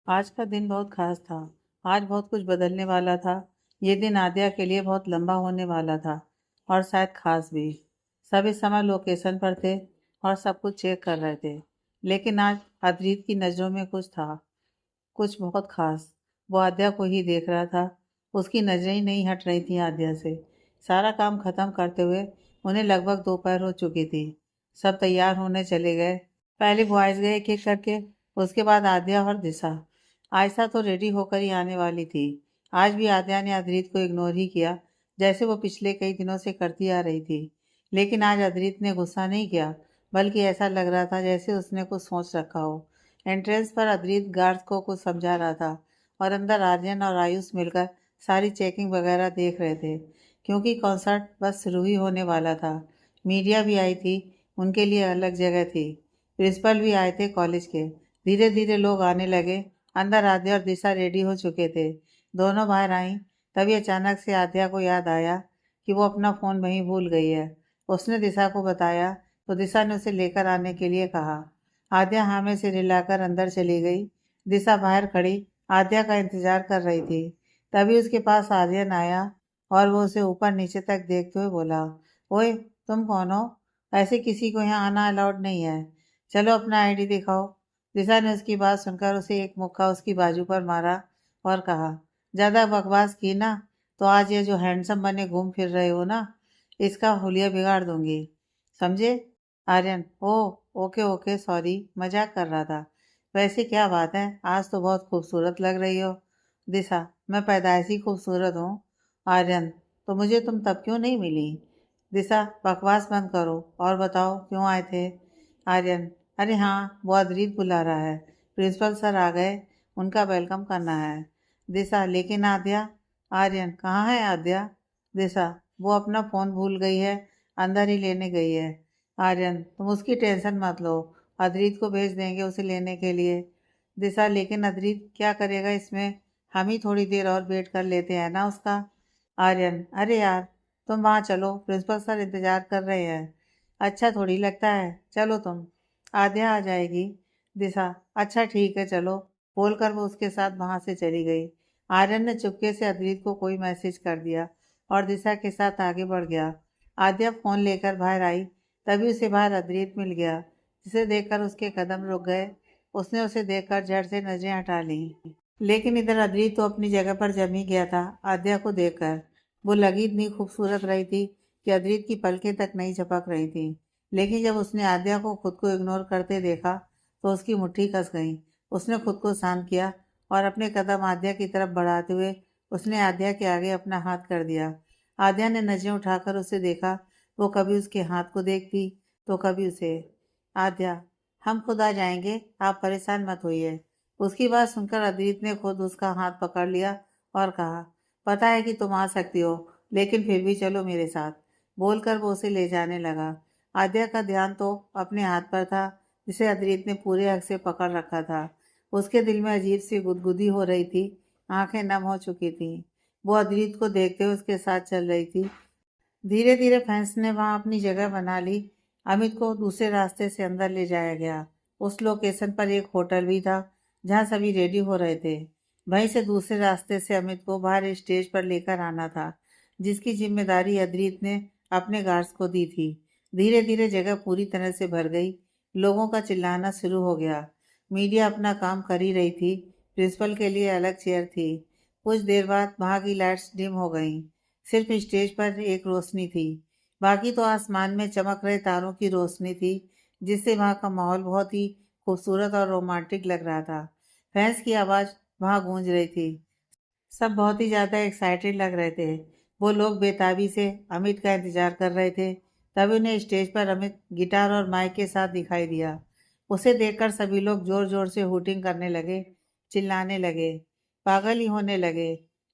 आज का दिन बहुत खास था। आज बहुत कुछ बदलने वाला था। ये दिन आद्या के लिए बहुत लंबा होने वाला था और शायद खास भी। सब इस समय लोकेशन पर थे और सब कुछ चेक कर रहे थे। लेकिन आज अद्रीत की नज़रों में कुछ था, कुछ बहुत खास। वो आद्या को ही देख रहा था। उसकी नज़रें ही नहीं हट रही थी आद्या से। सारा काम खत्म करते हुए उन्हें लगभग दोपहर हो चुकी थी। सब तैयार होने चले गए। पहले बॉयज गए एक एक करके, उसके बाद आद्या और दिशा। आयशा तो रेडी होकर ही आने वाली थी। आज भी आद्या ने अद्रित को इग्नोर ही किया, जैसे वो पिछले कई दिनों से करती आ रही थी। लेकिन आज अद्रित ने गुस्सा नहीं किया, बल्कि ऐसा लग रहा था जैसे उसने कुछ सोच रखा हो। एंट्रेंस पर अद्रित गार्ड्स को कुछ समझा रहा था और अंदर आर्यन और आयुष मिलकर सारी चेकिंग वगैरह देख रहे थे, क्योंकि कॉन्सर्ट बस शुरू ही होने वाला था। मीडिया भी आई थी, उनके लिए अलग जगह थी। प्रिंसिपल भी आए थे कॉलेज के। धीरे धीरे लोग आने लगे। अंदर आद्या और दिशा रेडी हो चुके थे। दोनों बाहर आईं। तभी अचानक से आद्या को याद आया कि वो अपना फ़ोन वहीं भूल गई है। उसने दिशा को बताया तो दिशा ने उसे लेकर आने के लिए कहा। आद्या हाँ में सिर हिलाकर अंदर चली गई। दिशा बाहर खड़ी आद्या का इंतजार कर रही थी। तभी उसके पास आर्यन आया और वो उसे ऊपर नीचे तक देखते हुए बोला, ओए तुम कौन हो? ऐसे किसी को यहाँ आना अलाउड नहीं है। चलो अपना आईडी दिखाओ। दिशा ने उसकी बात सुनकर उसे एक मुक्का उसकी बाजू पर मारा और कहा, ज़्यादा बकवास की ना तो आज ये जो हैंडसम बने घूम फिर रहे हो ना, इसका हुलिया बिगाड़ दूंगी, समझे? आर्यन, ओ ओके ओके, सॉरी, मजाक कर रहा था। वैसे क्या बात है, आज तो बहुत खूबसूरत लग रही हो। दिशा, मैं पैदाइशी खूबसूरत हूँ। आर्यन, तो मुझे तुम तब क्यों नहीं मिली? दिशा, बकवास बंद करो और बताओ क्यों आए थे? आर्यन, अरे हाँ, वो अद्रीत बुला रहा है। प्रिंसिपल सर आ गए, उनका वेलकम करना है। दिशा, लेकिन आद्या? आर्यन, कहाँ है आद्या? दिशा, वो अपना फ़ोन भूल गई है, अंदर ही लेने गई है। आर्यन, तुम उसकी टेंशन मत लो, अद्रीत को भेज देंगे उसे लेने के लिए। दिशा, लेकिन अद्रीत क्या करेगा इसमें? हम ही थोड़ी देर और वेट कर लेते हैं ना उसका। आर्यन, अरे यार, तुम वहाँ चलो, प्रिंसिपल सर इंतज़ार कर रहे हैं। अच्छा थोड़ी लगता है, चलो तुम। आद्या आ जाएगी। दिशा, अच्छा ठीक है चलो, बोलकर वो उसके साथ वहां से चली गई। आर्यन ने चुपके से अद्रित को कोई मैसेज कर दिया और दिशा के साथ आगे बढ़ गया। आद्या फोन लेकर बाहर आई, तभी उसे बाहर अद्रित मिल गया, जिसे देखकर उसके कदम रुक गए। उसने उसे देखकर झट से नजरें हटा ली। लेकिन इधर अद्रित तो अपनी जगह पर जम ही गया था आद्या को देखकर। वो लगी इतनी खूबसूरत रही थी कि अद्रित की पलकें तक नहीं झपक रही थी। लेकिन जब उसने आद्या को खुद को इग्नोर करते देखा तो उसकी मुट्ठी कस गई। उसने खुद को शांत किया और अपने कदम आद्या की तरफ बढ़ाते हुए उसने आद्या के आगे अपना हाथ कर दिया। आद्या ने नजरें उठाकर उसे देखा। वो कभी उसके हाथ को देखती तो कभी उसे। आद्या, हम खुद आ जाएंगे, आप परेशान मत होइए। उसकी बात सुनकर अदित ने खुद उसका हाथ पकड़ लिया और कहा, पता है कि तुम आ सकती हो, लेकिन फिर भी चलो मेरे साथ। बोलकर वो उसे ले जाने लगा। आद्या का ध्यान तो अपने हाथ पर था, जिसे अद्रित ने पूरे हक से पकड़ रखा था। उसके दिल में अजीब सी गुदगुदी हो रही थी, आंखें नम हो चुकी थीं। वो अद्रित को देखते हुए उसके साथ चल रही थी। धीरे धीरे फैंस ने वहां अपनी जगह बना ली। अमित को दूसरे रास्ते से अंदर ले जाया गया। उस लोकेशन पर एक होटल भी था, जहां सभी रेडी हो रहे थे। वहीं से दूसरे रास्ते से अमित को बाहर स्टेज पर लेकर आना था, जिसकी जिम्मेदारी अद्रीत ने अपने गार्ड्स को दी थी। धीरे धीरे जगह पूरी तरह से भर गई। लोगों का चिल्लाना शुरू हो गया। मीडिया अपना काम कर ही रही थी। प्रिंसिपल के लिए अलग चेयर थी। कुछ देर बाद वहां की लाइट्स डिम हो गईं। सिर्फ स्टेज पर एक रोशनी थी, बाकी तो आसमान में चमक रहे तारों की रोशनी थी, जिससे वहां का माहौल बहुत ही खूबसूरत और रोमांटिक लग रहा था। फैंस की आवाज़ वहां गूंज रही थी। सब बहुत ही ज़्यादा एक्साइटेड लग रहे थे। वो लोग बेताबी से अमित का इंतजार कर रहे थे। तभी उन्हें स्टेज पर अमित गिटार और माइक के साथ दिखाई दिया। उसे देखकर सभी लोग जोर जोर से हूटिंग करने लगे, चिल्लाने लगे, पागल ही होने लगे।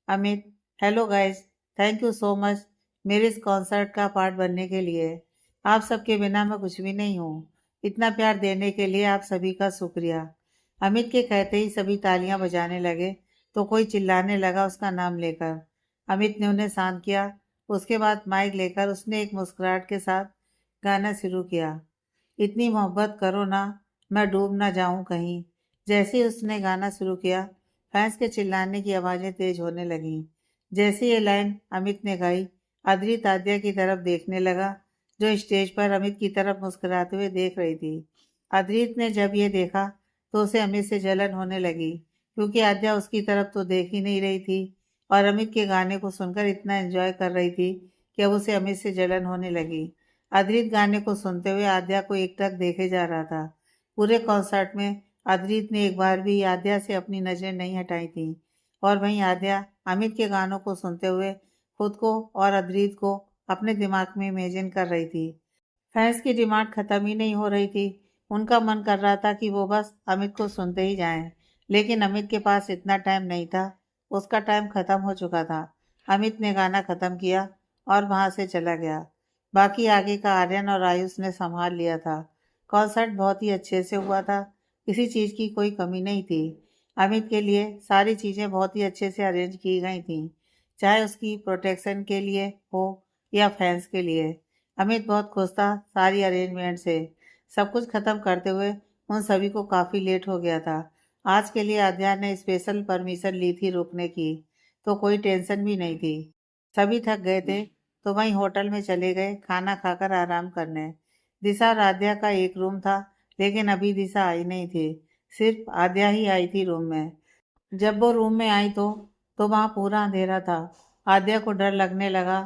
Amit, hello guys, thank you so much मेरे इस कॉन्सर्ट का पार्ट बनने के लिए। आप सबके बिना मैं कुछ भी नहीं हूँ। इतना प्यार देने के लिए आप सभी का शुक्रिया। अमित के कहते ही सभी तालियां बजाने लगे तो कोई चिल्लाने लगा उसका नाम लेकर। अमित ने उन्हें शांत किया। उसके बाद माइक लेकर उसने एक मुस्कुराहट के साथ गाना शुरू किया। इतनी मोहब्बत करो ना, मैं डूब ना जाऊं कहीं, जैसे ही उसने गाना शुरू किया, फैंस के चिल्लाने की आवाज़ें तेज होने लगीं। जैसे ये लाइन अमित ने गाई, अद्रित आद्या की तरफ देखने लगा, जो स्टेज पर अमित की तरफ मुस्कुराते हुए देख रही थी। अद्रित ने जब ये देखा, तो उसे अमित से जलन होने लगी, क्योंकि आद्या उसकी तरफ तो देख ही नहीं रही थी और अमित के गाने को सुनकर इतना एंजॉय कर रही थी कि अब उसे अमित से जलन होने लगी। अद्रित गाने को सुनते हुए आद्या को एकटक देखे जा रहा था। पूरे कॉन्सर्ट में अद्रित ने एक बार भी आद्या से अपनी नज़रें नहीं हटाई थी और वहीं आद्या अमित के गानों को सुनते हुए खुद को और अद्रित को अपने दिमाग में इमेजिन कर रही थी। फैंस की डिमांड खत्म ही नहीं हो रही थी। उनका मन कर रहा था कि वो बस अमित को सुनते ही जाएं, लेकिन अमित के पास इतना टाइम नहीं था। उसका टाइम खत्म हो चुका था। अमित ने गाना खत्म किया और वहां से चला गया। बाकी आगे का आर्यन और आयुष ने संभाल लिया था। कॉन्सर्ट बहुत ही अच्छे से हुआ था। किसी चीज़ की कोई कमी नहीं थी। अमित के लिए सारी चीज़ें बहुत ही अच्छे से अरेंज की गई थी, चाहे उसकी प्रोटेक्शन के लिए हो या फैंस के लिए। अमित बहुत खुश था सारी अरेंजमेंट से। सब कुछ खत्म करते हुए उन सभी को काफ़ी लेट हो गया था। आज के लिए आद्या ने स्पेशल परमिशन ली थी रुकने की, तो कोई टेंशन भी नहीं थी। सभी थक गए थे, तो वहीं होटल में चले गए खाना खाकर आराम करने। दिशा और आद्या का एक रूम था, लेकिन अभी दिशा आई नहीं थी। सिर्फ आद्या ही आई थी रूम में। जब वो रूम में आई तो वहाँ पूरा अंधेरा था। आद्या को डर लगने लगा।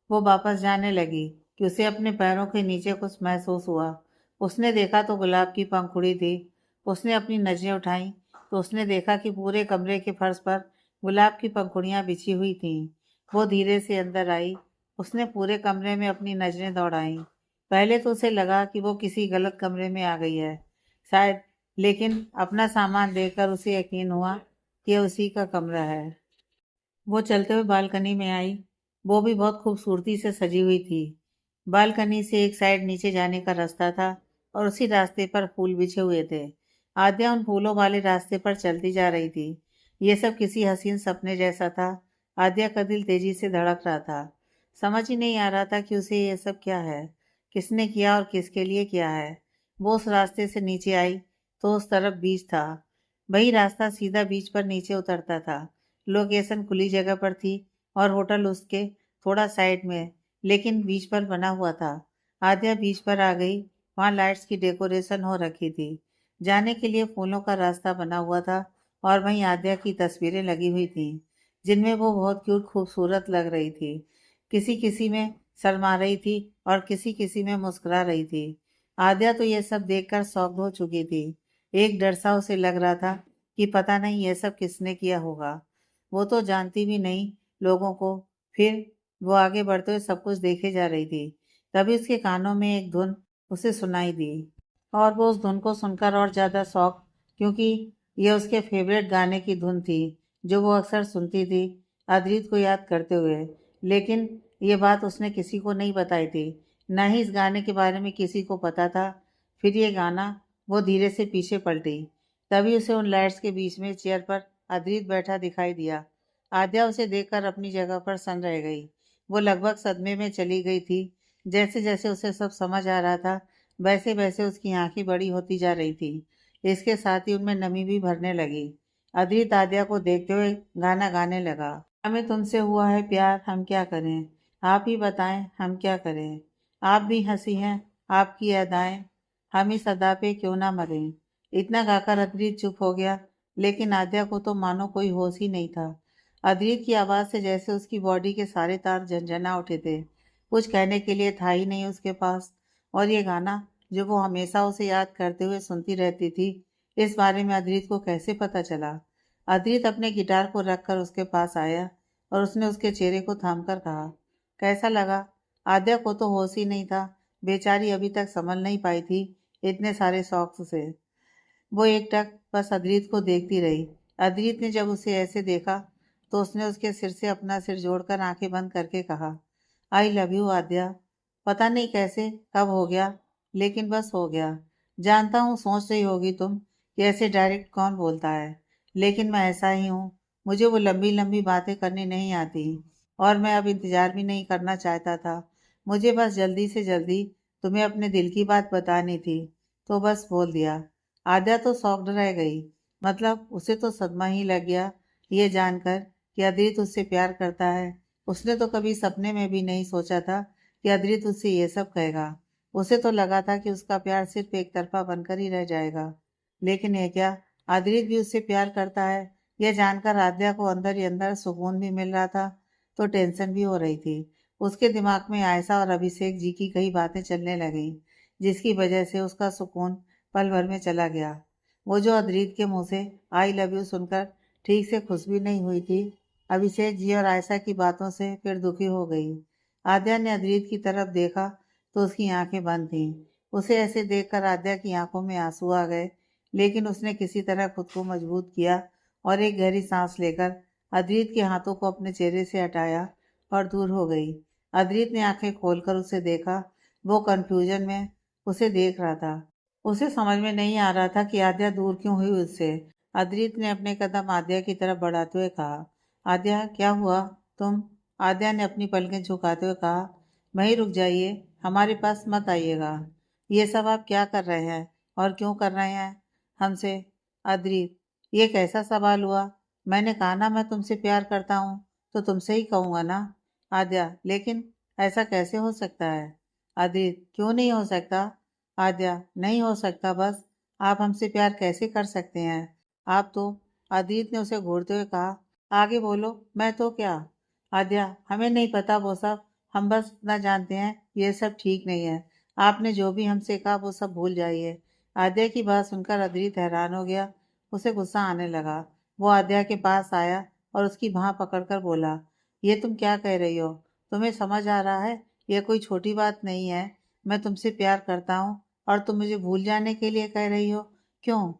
वो वापस जाने लगी कि उसे अपने पैरों के नीचे कुछ महसूस हुआ। उसने देखा तो गुलाब की पंखुड़ी थी। उसने अपनी नजरें उठाईं तो उसने देखा कि पूरे कमरे के फर्श पर गुलाब की पंखुड़ियाँ बिछी हुई थीं। वो धीरे से अंदर आई। उसने पूरे कमरे में अपनी नजरें दौड़ाईं। पहले तो उसे लगा कि वो किसी गलत कमरे में आ गई है शायद, लेकिन अपना सामान देखकर उसे यकीन हुआ ये उसी का कमरा है। वो चलते हुए बालकनी में आई। वो भी बहुत खूबसूरती से सजी हुई थी। बालकनी से एक साइड नीचे जाने का रास्ता था और उसी रास्ते पर फूल बिछे हुए थे। आद्या उन फूलों वाले रास्ते पर चलती जा रही थी। ये सब किसी हसीन सपने जैसा था। आद्या का दिल तेजी से धड़क रहा था। समझ ही नहीं आ रहा था कि उसे ये सब क्या है, किसने किया और किसके लिए किया है। वो उस रास्ते से नीचे आई तो उस तरफ बीच था। वही रास्ता सीधा बीच पर नीचे उतरता था। लोकेशन खुली जगह पर थी और होटल उसके थोड़ा साइड में, लेकिन बीच पर बना हुआ था। आद्या बीच पर आ गई। वहाँ लाइट्स की डेकोरेशन हो रखी थी। जाने के लिए फूलों का रास्ता बना हुआ था और वहीं आद्या की तस्वीरें लगी हुई थी, जिनमें वो बहुत क्यूट खूबसूरत लग रही थी। किसी किसी में शर्मा रही थी और किसी किसी में मुस्कुरा रही थी। आद्या तो ये सब देखकर शॉक्ड हो चुकी थी। एक डर सा उसे लग रहा था कि पता नहीं ये सब किसने किया होगा। वो तो जानती भी नहीं लोगों को। फिर वो आगे बढ़ते हुए सब कुछ देखे जा रही थी। तभी उसके कानों में एक धुन उसे सुनाई दी और वो उस धुन को सुनकर और ज़्यादा शौक, क्योंकि ये उसके फेवरेट गाने की धुन थी जो वो अक्सर सुनती थी अद्रित को याद करते हुए। लेकिन ये बात उसने किसी को नहीं बताई थी, न ही इस गाने के बारे में किसी को पता था। फिर ये गाना, वो धीरे से पीछे पलटी। तभी उसे उन लाइट्स के बीच में चेयर पर अद्रित बैठा दिखाई दिया। आद्या उसे देखकर अपनी जगह पर सन रह गई। वो लगभग सदमे में चली गई थी। जैसे जैसे उसे सब समझ आ रहा था, वैसे वैसे उसकी आंखें बड़ी होती जा रही थी। इसके साथ ही उनमें नमी भी भरने लगी। अद्रित आद्या को देखते हुए गाना गाने लगा। हमें तुमसे हुआ है प्यार, हम क्या करें, आप ही बताएं हम क्या करें। आप भी हंसी हैं, आपकी अदाएं, हम इस अदा पे क्यों ना मरें। इतना गाकर अद्रित चुप हो गया, लेकिन आद्या को तो मानो कोई होश ही नहीं था। अद्रित की आवाज़ से जैसे उसकी बॉडी के सारे तार झनझना उठे थे। कुछ कहने के लिए था ही नहीं उसके पास। और ये गाना जो वो हमेशा उसे याद करते हुए सुनती रहती थी, इस बारे में अद्रित को कैसे पता चला। अद्रित अपने गिटार को रखकर उसके पास आया और उसने उसके चेहरे को थामकर कहा, कैसा लगा। आद्या को तो होश ही नहीं था। बेचारी अभी तक संभल नहीं पाई थी इतने सारे शौक से। वो एकटक बस अद्रित को देखती रही। अद्रित ने जब उसे ऐसे देखा तो उसने उसके सिर से अपना सिर जोड़कर आंखें बंद करके कहा, आई लव यू आद्या। पता नहीं कैसे कब हो गया, लेकिन बस हो गया। जानता हूँ सोच रही होगी तुम कि ऐसे डायरेक्ट कौन बोलता है, लेकिन मैं ऐसा ही हूँ। मुझे वो लंबी लंबी बातें करनी नहीं आती और मैं अब इंतजार भी नहीं करना चाहता था। मुझे बस जल्दी से जल्दी तुम्हें अपने दिल की बात बतानी थी, तो बस बोल दिया। आद्या तो शॉक्ड रह गई। मतलब उसे तो सदमा ही लग गया ये जानकर कि अद्रित उससे प्यार करता है। उसने तो कभी सपने में भी नहीं सोचा था कि अद्रित उससे ये सब कहेगा। उसे तो लगा था कि उसका प्यार सिर्फ एक तरफा बनकर ही रह जाएगा। लेकिन ये क्या, अद्रित भी उससे प्यार करता है। यह जानकर आद्या को अंदर ही अंदर सुकून भी मिल रहा था, तो टेंशन भी हो रही थी। उसके दिमाग में आयशा और अभिषेक जी की कई बातें चलने लगीं, जिसकी वजह से उसका सुकून पल भर में चला गया। वो जो अद्रित के मुंह से आई लव यू सुनकर ठीक से खुश भी नहीं हुई थी, अभिषेक जी और आयशा की बातों से फिर दुखी हो गई। आद्या ने अद्रित की तरफ देखा तो उसकी आंखें बंद थीं। उसे ऐसे देखकर आद्या की आंखों में आंसू आ गए, लेकिन उसने किसी तरह खुद को मजबूत किया और एक गहरी सांस लेकर अद्रित के हाथों को अपने चेहरे से हटाया और दूर हो गई। अद्रित ने आंखें खोलकर उसे देखा। वो कंफ्यूजन में उसे देख रहा था। उसे समझ में नहीं आ रहा था कि आद्या दूर क्यों हुई उससे। अद्रित ने अपने कदम आद्या की तरफ बढ़ाते हुए कहा, आद्या क्या हुआ तुम? आद्या ने अपनी पलकें झुकाते हुए कहा, वहीं रुक जाइए, हमारे पास मत आइएगा। ये सब आप क्या कर रहे हैं और क्यों कर रहे हैं हमसे? अद्रित, ये कैसा सवाल हुआ? मैंने कहा ना मैं तुमसे प्यार करता हूँ, तो तुमसे ही कहूँगा ना। आद्या, लेकिन ऐसा कैसे हो सकता है? अद्रित, क्यों नहीं हो सकता? आद्या, नहीं हो सकता बस। आप हमसे प्यार कैसे कर सकते हैं? आप तो। अदित ने उसे घूरते हुए कहा, आगे बोलो, मैं तो क्या? आद्या, हमें नहीं पता वो सब। हम बस इतना जानते हैं ये सब ठीक नहीं है। आपने जो भी हमसे कहा वो सब भूल जाइए। आद्या की बात सुनकर अद्रित हैरान हो गया। उसे गुस्सा आने लगा। वो आद्या के पास आया और उसकी बाह पकड़कर बोला, ये तुम क्या कह रही हो? तुम्हें समझ आ रहा है ये कोई छोटी बात नहीं है। मैं तुमसे प्यार करता हूँ और तुम मुझे भूल जाने के लिए कह रही हो? क्यों?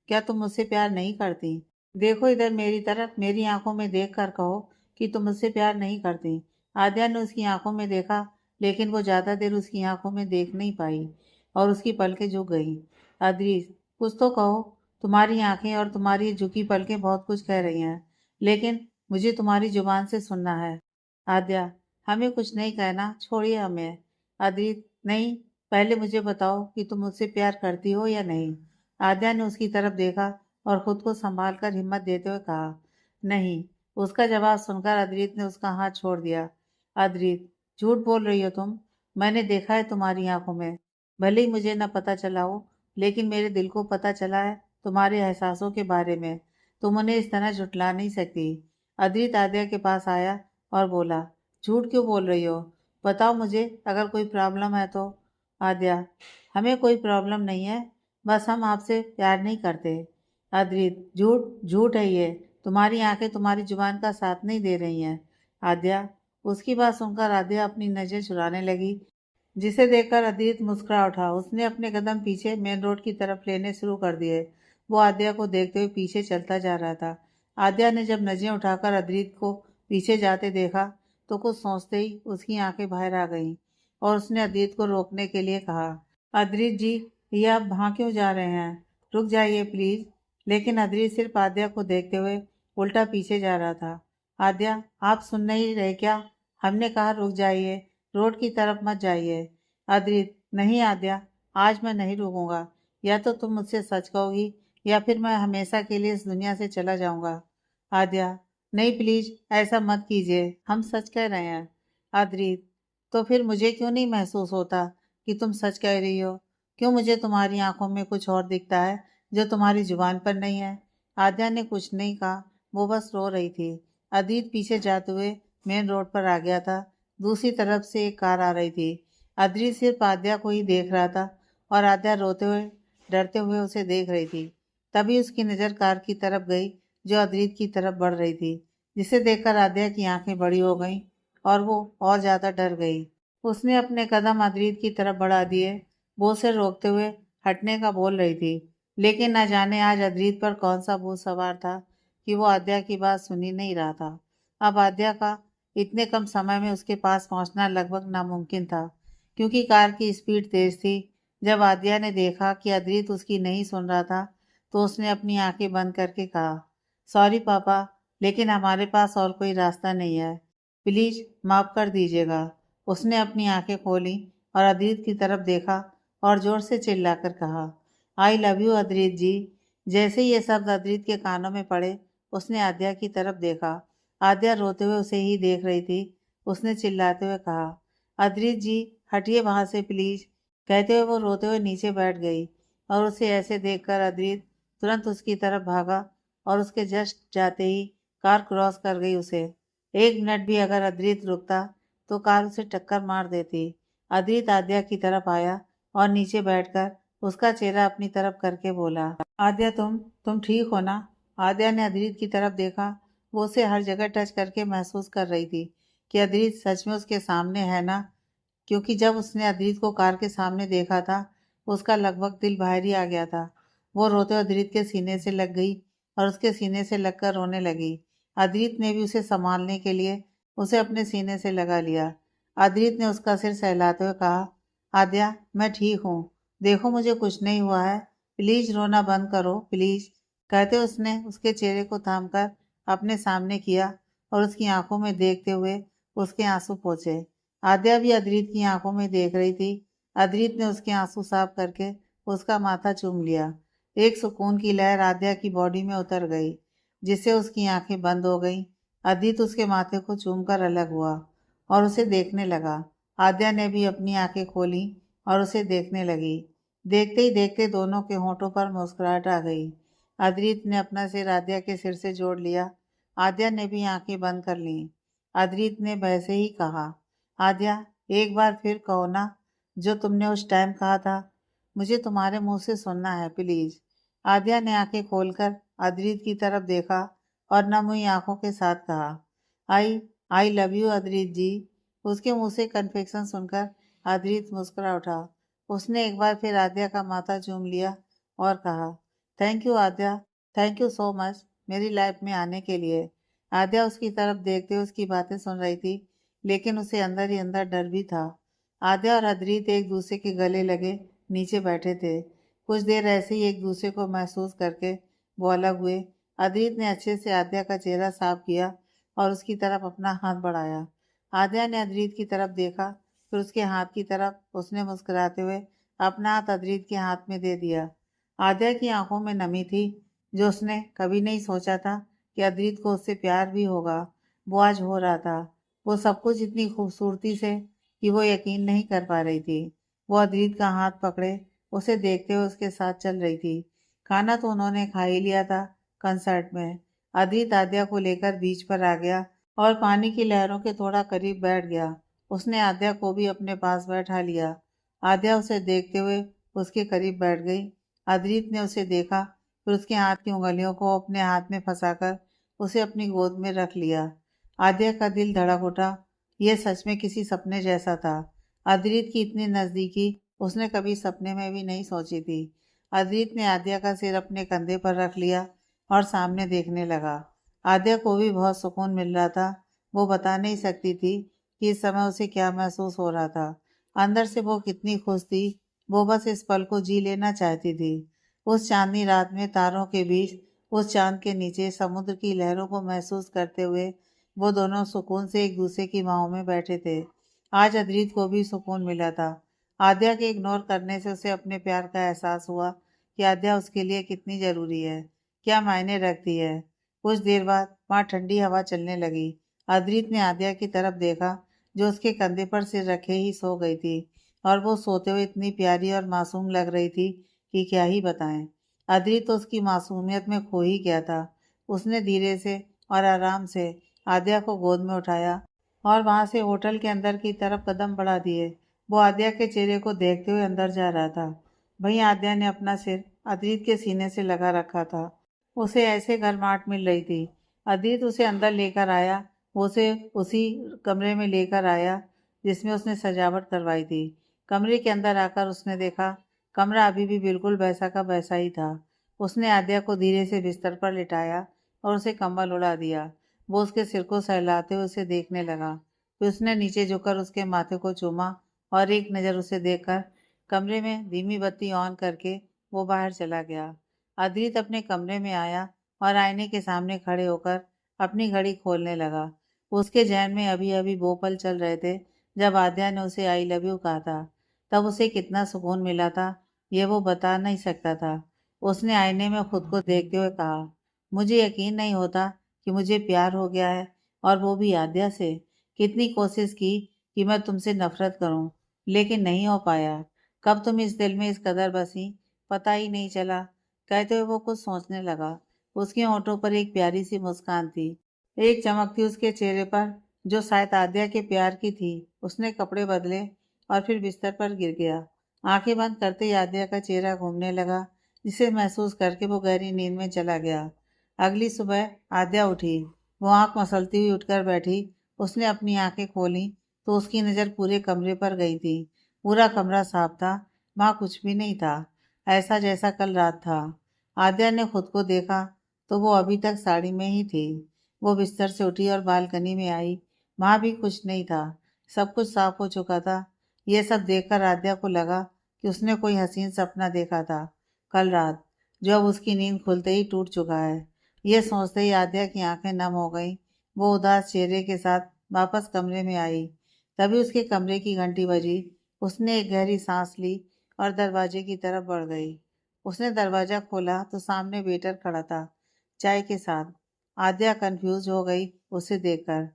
क्या तुम मुझसे प्यार नहीं करती? देखो इधर मेरी तरफ, मेरी आंखों में देख कर कहो कि तुम मुझसे प्यार नहीं करती। आद्या ने उसकी आंखों में देखा, लेकिन वो ज्यादा देर उसकी आंखों में देख नहीं पाई और उसकी पलकें झुक गईं। अदरीस, कुछ तो कहो। तुम्हारी आंखें और तुम्हारी झुकी पलकें बहुत कुछ कह रही हैं, लेकिन मुझे तुम्हारी जुबान से सुनना है। आद्या, हमें कुछ नहीं कहना, छोड़िए हमें। अदरीत, नहीं, पहले मुझे बताओ कि तुम मुझसे प्यार करती हो या नहीं। आद्या ने उसकी तरफ देखा और खुद को संभाल कर हिम्मत देते हुए कहा, नहीं। उसका जवाब सुनकर अद्रित ने उसका हाथ छोड़ दिया। अद्रित, झूठ बोल रही हो तुम। मैंने देखा है तुम्हारी आंखों में। भले ही मुझे न पता चला हो, लेकिन मेरे दिल को पता चला है तुम्हारे एहसासों के बारे में। तुम उन्हें इस तरह झुठला नहीं सकती। अद्रित आद्या के पास आया और बोला, झूठ क्यों बोल रही हो? बताओ मुझे, अगर कोई प्रॉब्लम है तो। आद्या, हमें कोई प्रॉब्लम नहीं है, बस हम आपसे प्यार नहीं करते। अद्रित, झूठ झूठ है ये। तुम्हारी आंखें तुम्हारी जुबान का साथ नहीं दे रही हैं। आद्या। उसकी बात सुनकर आद्या अपनी नजर चुराने लगी, जिसे देखकर अद्रित मुस्कुरा उठा। उसने अपने कदम पीछे मेन रोड की तरफ लेने शुरू कर दिए। वो आद्या को देखते हुए पीछे चलता जा रहा था। आद्या ने जब नजरें उठाकर अद्रित को पीछे जाते देखा, तो कुछ सोचते ही उसकी आंखें बाहर आ गईं और उसने अद्रित को रोकने के लिए कहा, अद्रित जी, ये आप वहाँ क्यों जा रहे हैं? रुक जाइए प्लीज। लेकिन अद्रित सिर्फ आद्या को देखते हुए उल्टा पीछे जा रहा था। आद्या, आप सुन नहीं रहे क्या? हमने कहा रुक जाइए, रोड की तरफ मत जाइए। अद्रित, नहीं आद्या, आज मैं नहीं रुकूंगा। या तो तुम मुझसे सच कहोगी या फिर मैं हमेशा के लिए इस दुनिया से चला जाऊंगा। आद्या, नहीं प्लीज, ऐसा मत कीजिए, हम सच कह रहे हैं। अद्रित, तो फिर मुझे क्यों नहीं महसूस होता कि तुम सच कह रही हो? क्यों मुझे तुम्हारी आंखों में कुछ और दिखता है जो तुम्हारी जुबान पर नहीं है? आद्या ने कुछ नहीं कहा, वो बस रो रही थी। अदित पीछे जाते हुए मेन रोड पर आ गया था। दूसरी तरफ से एक कार आ रही थी। अदित सिर्फ आद्या को ही देख रहा था और आद्या रोते हुए डरते हुए उसे देख रही थी। तभी उसकी नज़र कार की तरफ गई जो अदित की तरफ बढ़ रही थी, जिसे देखकर आद्या की आंखें बड़ी हो गईं और वो और ज्यादा डर गई। उसने अपने कदम अदित की तरफ बढ़ा दिए। वो उसे रोकते हुए हटने का बोल रही थी, लेकिन न जाने आज अद्रित पर कौन सा भूत सवार था कि वो आद्या की बात सुन ही नहीं रहा था। अब आद्या का इतने कम समय में उसके पास पहुंचना लगभग नामुमकिन था, क्योंकि कार की स्पीड तेज थी। जब आद्या ने देखा कि अद्रित उसकी नहीं सुन रहा था, तो उसने अपनी आंखें बंद करके कहा, सॉरी पापा, लेकिन हमारे पास और कोई रास्ता नहीं है। प्लीज माफ कर दीजिएगा। उसने अपनी आंखें खोली और अद्रित की तरफ देखा और जोर से चिल्लाकर कहा, आई लव यू अद्रित जी। जैसे ही ये शब्द अद्रित के कानों में पड़े, उसने आद्या की तरफ देखा। आद्या रोते हुए उसे ही देख रही थी। उसने चिल्लाते हुए कहा, अद्रित जी, हटिए वहां से प्लीज। कहते हुए वो रोते हुए नीचे बैठ गई और उसे ऐसे देखकर अद्रित तुरंत उसकी तरफ भागा और उसके जस्ट जाते ही कार क्रॉस कर गई उसे। एक मिनट भी अगर अद्रित रुकता तो कार उसे टक्कर मार देती। अद्रित आद्या की तरफ आया और नीचे बैठकर उसका चेहरा अपनी तरफ करके बोला, आद्या तुम ठीक हो ना? आद्या ने अद्रित की तरफ देखा। वो उसे हर जगह टच करके महसूस कर रही थी कि अद्रित सच में उसके सामने है ना, क्योंकि जब उसने अद्रित को कार के सामने देखा था, उसका लगभग दिल बाहर ही आ गया था। वो रोते हुए अद्रित के सीने से लग गई और उसके सीने से लगकर रोने लगी। अद्रित ने भी उसे संभालने के लिए उसे अपने सीने से लगा लिया। अद्रित ने उसका सिर सहलाते हुए कहा, आद्या मैं ठीक हूँ, देखो मुझे कुछ नहीं हुआ है, प्लीज रोना बंद करो प्लीज। कहते उसने उसके चेहरे को थामकर अपने सामने किया और उसकी आंखों में देखते हुए उसके आंसू पोंछे। आद्या भी अद्रित की आंखों में देख रही थी। अद्रित ने उसके आंसू साफ करके उसका माथा चूम लिया। एक सुकून की लहर आद्या की बॉडी में उतर गई, जिससे उसकी आंखें बंद हो गईं। अद्रित उसके माथे को चूमकर अलग हुआ और उसे देखने लगा। आद्या ने भी अपनी आंखें खोली और उसे देखने लगी। देखते ही देखते दोनों के होठों पर मुस्कुराहट आ गई। अद्रित ने अपना सिर आद्या के सिर से जोड़ लिया। आद्या ने भी आंखें बंद कर लीं। अद्रित ने वैसे ही कहा, आद्या एक बार फिर कहो ना, जो तुमने उस टाइम कहा था, मुझे तुम्हारे मुंह से सुनना है प्लीज। आद्या ने आंखें खोलकर अद्रित की तरफ देखा और नम हुई आंखों के साथ कहा, आई आई लव यू अद्रित जी। उसके मुंह से कन्फेक्शन सुनकर अद्रित मुस्कुरा उठा। उसने एक बार फिर आद्या का माथा चूम लिया और कहा, thank you Aadya, thank you so much मेरी लाइफ में आने के लिए। आद्या उसकी तरफ देखते हुए उसकी बातें सुन रही थी, लेकिन उसे अंदर ही अंदर डर भी था। आद्या और अद्रित एक दूसरे के गले लगे नीचे बैठे थे। कुछ देर ऐसे ही एक दूसरे को महसूस करके वो अलग हुए। अद्रित ने अच्छे से आद्या का चेहरा साफ किया और उसकी तरफ अपना हाथ बढ़ाया। आद्या ने अद्रित की तरफ देखा, फिर उसके हाथ की तरफ। उसने मुस्कुराते हुए अपना हाथ अद्रित के हाथ में दे दिया। आद्या की आंखों में नमी थी, जो उसने कभी नहीं सोचा था कि अद्रित को उससे प्यार भी होगा। वो आज हो रहा था। वो सब कुछ इतनी खूबसूरती से कि वो यकीन नहीं कर पा रही थी। वो अद्रित का हाथ पकड़े उसे देखते हुए उसके साथ चल रही थी। खाना तो उन्होंने खा ही लिया था कंसर्ट में। अद्रित आद्या को लेकर बीच पर आ गया और पानी की लहरों के थोड़ा करीब बैठ गया। उसने आद्या को भी अपने पास बैठा लिया। आद्या उसे देखते हुए उसके करीब बैठ गई। अद्रित ने उसे देखा, फिर उसके हाथ की उंगलियों को अपने हाथ में फंसाकर उसे अपनी गोद में रख लिया। आद्या का दिल धड़क उठा। यह सच में किसी सपने जैसा था। अद्रित की इतनी नज़दीकी उसने कभी सपने में भी नहीं सोची थी। अद्रित ने आद्या का सिर अपने कंधे पर रख लिया और सामने देखने लगा। आद्या को भी बहुत सुकून मिल रहा था। वो बता नहीं सकती थी कि इस समय उसे क्या महसूस हो रहा था। अंदर से वो कितनी खुश थी। वो बस इस पल को जी लेना चाहती थी। उस चांदनी रात में तारों के बीच, उस चांद के नीचे समुद्र की लहरों को महसूस करते हुए वो दोनों सुकून से एक दूसरे की बाहों में बैठे थे। आज अद्रित को भी सुकून मिला था। आद्या के इग्नोर करने से उसे अपने प्यार का एहसास हुआ कि आद्या उसके लिए कितनी ज़रूरी है, क्या मायने रखती है। कुछ देर बाद वहाँ ठंडी हवा चलने लगी। अद्रित ने आद्या की तरफ देखा, जो उसके कंधे पर सिर रखे ही सो गई थी, और वो सोते हुए इतनी प्यारी और मासूम लग रही थी कि क्या ही बताएं। अद्रित तो उसकी मासूमियत में खो ही गया था। उसने धीरे से और आराम से आद्या को गोद में उठाया और वहां से होटल के अंदर की तरफ कदम बढ़ा दिए। वो आद्या के चेहरे को देखते हुए अंदर जा रहा था। वहीं आद्या ने अपना सिर अद्रित के सीने से लगा रखा था। उसे ऐसे गर्माहट मिल रही थी। अद्रित उसे अंदर लेकर आया। वो उसे उसी कमरे में लेकर आया जिसमें उसने सजावट करवाई थी। कमरे के अंदर आकर उसने देखा, कमरा अभी भी बिल्कुल वैसा का वैसा ही था। उसने आद्या को धीरे से बिस्तर पर लिटाया और उसे कंबल उड़ा दिया। वो उसके सिर को सहलाते हुए उसे देखने लगा। फिर उसने नीचे झुककर उसके माथे को चूमा और एक नज़र उसे देखकर कमरे में धीमी बत्ती ऑन करके वो बाहर चला गया। अद्रित अपने कमरे में आया और आईने के सामने खड़े होकर अपनी घड़ी खोलने लगा। उसके जहन में अभी अभी वो पल चल रहे थे जब आद्या ने उसे आई लव यू कहा था। तब उसे कितना सुकून मिला था, ये वो बता नहीं सकता था। उसने आईने में खुद को देखते हुए कहा, मुझे यकीन नहीं होता कि मुझे प्यार हो गया है, और वो भी आद्या से। कितनी कोशिश की कि मैं तुमसे नफरत करूं, लेकिन नहीं हो पाया। कब तुम इस दिल में इस कदर बसी, पता ही नहीं चला। कहते हुए वो कुछ सोचने लगा। उसके होंठों पर एक प्यारी सी मुस्कान थी, एक चमक थी उसके चेहरे पर जो शायद आद्या के प्यार की थी। उसने कपड़े बदले और फिर बिस्तर पर गिर गया। आंखें बंद करते ही आद्या का चेहरा घूमने लगा, जिसे महसूस करके वो गहरी नींद में चला गया। अगली सुबह आद्या उठी। वो आंख मसलती हुई उठकर बैठी। उसने अपनी आंखें खोली तो उसकी नज़र पूरे कमरे पर गई थी। पूरा कमरा साफ था, वहाँ कुछ भी नहीं था, ऐसा जैसा कल रात था। आद्या ने खुद को देखा तो वो अभी तक साड़ी में ही थी। वो बिस्तर से उठी और बालकनी में आई। वहाँ भी कुछ नहीं था, सब कुछ साफ हो चुका था। ये सब देखकर आद्या को लगा कि उसने कोई हसीन सपना देखा था कल रात, जो अब उसकी नींद खुलते ही टूट चुका है। ये सोचते ही आद्या की आंखें नम हो गईं। वो उदास चेहरे के साथ वापस कमरे में आई। तभी उसके कमरे की घंटी बजी। उसने एक गहरी सांस ली और दरवाजे की तरफ बढ़ गई। उसने दरवाजा खोला तो सामने वेटर खड़ा था, चाय के साथ। आद्या कंफ्यूज हो गई उसे देखकर।